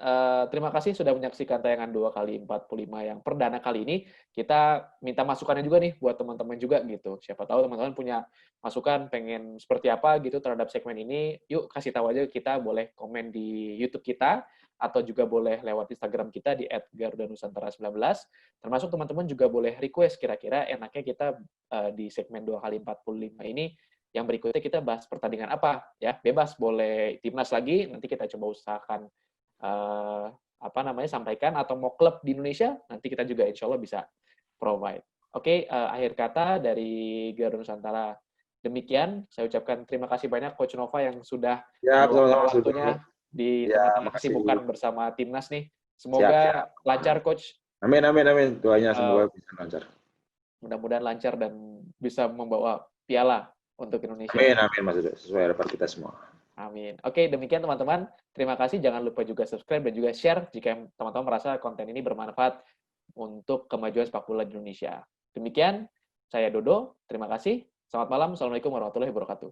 terima kasih sudah menyaksikan tayangan 2x45 yang perdana kali ini. Kita minta masukannya juga nih buat teman-teman juga gitu. Siapa tahu teman-teman punya masukan, pengen seperti apa gitu terhadap segmen ini. Yuk kasih tahu aja, kita boleh komen di YouTube kita, atau juga boleh lewat Instagram kita di @garudanusantara19. Termasuk teman-teman juga boleh request kira-kira enaknya kita di segmen 2x45 ini yang berikutnya kita bahas pertandingan apa ya, bebas, boleh timnas lagi, nanti kita coba usahakan sampaikan, atau mau klub di Indonesia, nanti kita juga insya Allah bisa provide. Oke, akhir kata dari Garuda Nusantara demikian. Saya ucapkan terima kasih banyak Coach Nova yang sudah meluangkan waktunya di tengah-tengah kesibukan bersama timnas nih. Semoga lancar Coach. Amin. Doanya semoga bisa lancar. Mudah-mudahan lancar dan bisa membawa piala untuk Indonesia. Amin Mas Dodo, sesuai harapan kita semua. Amin. Oke, demikian teman-teman. Terima kasih. Jangan lupa juga subscribe dan juga share jika teman-teman merasa konten ini bermanfaat untuk kemajuan sepak bola di Indonesia. Demikian, saya Dodo. Terima kasih. Selamat malam. Assalamualaikum warahmatullahi wabarakatuh.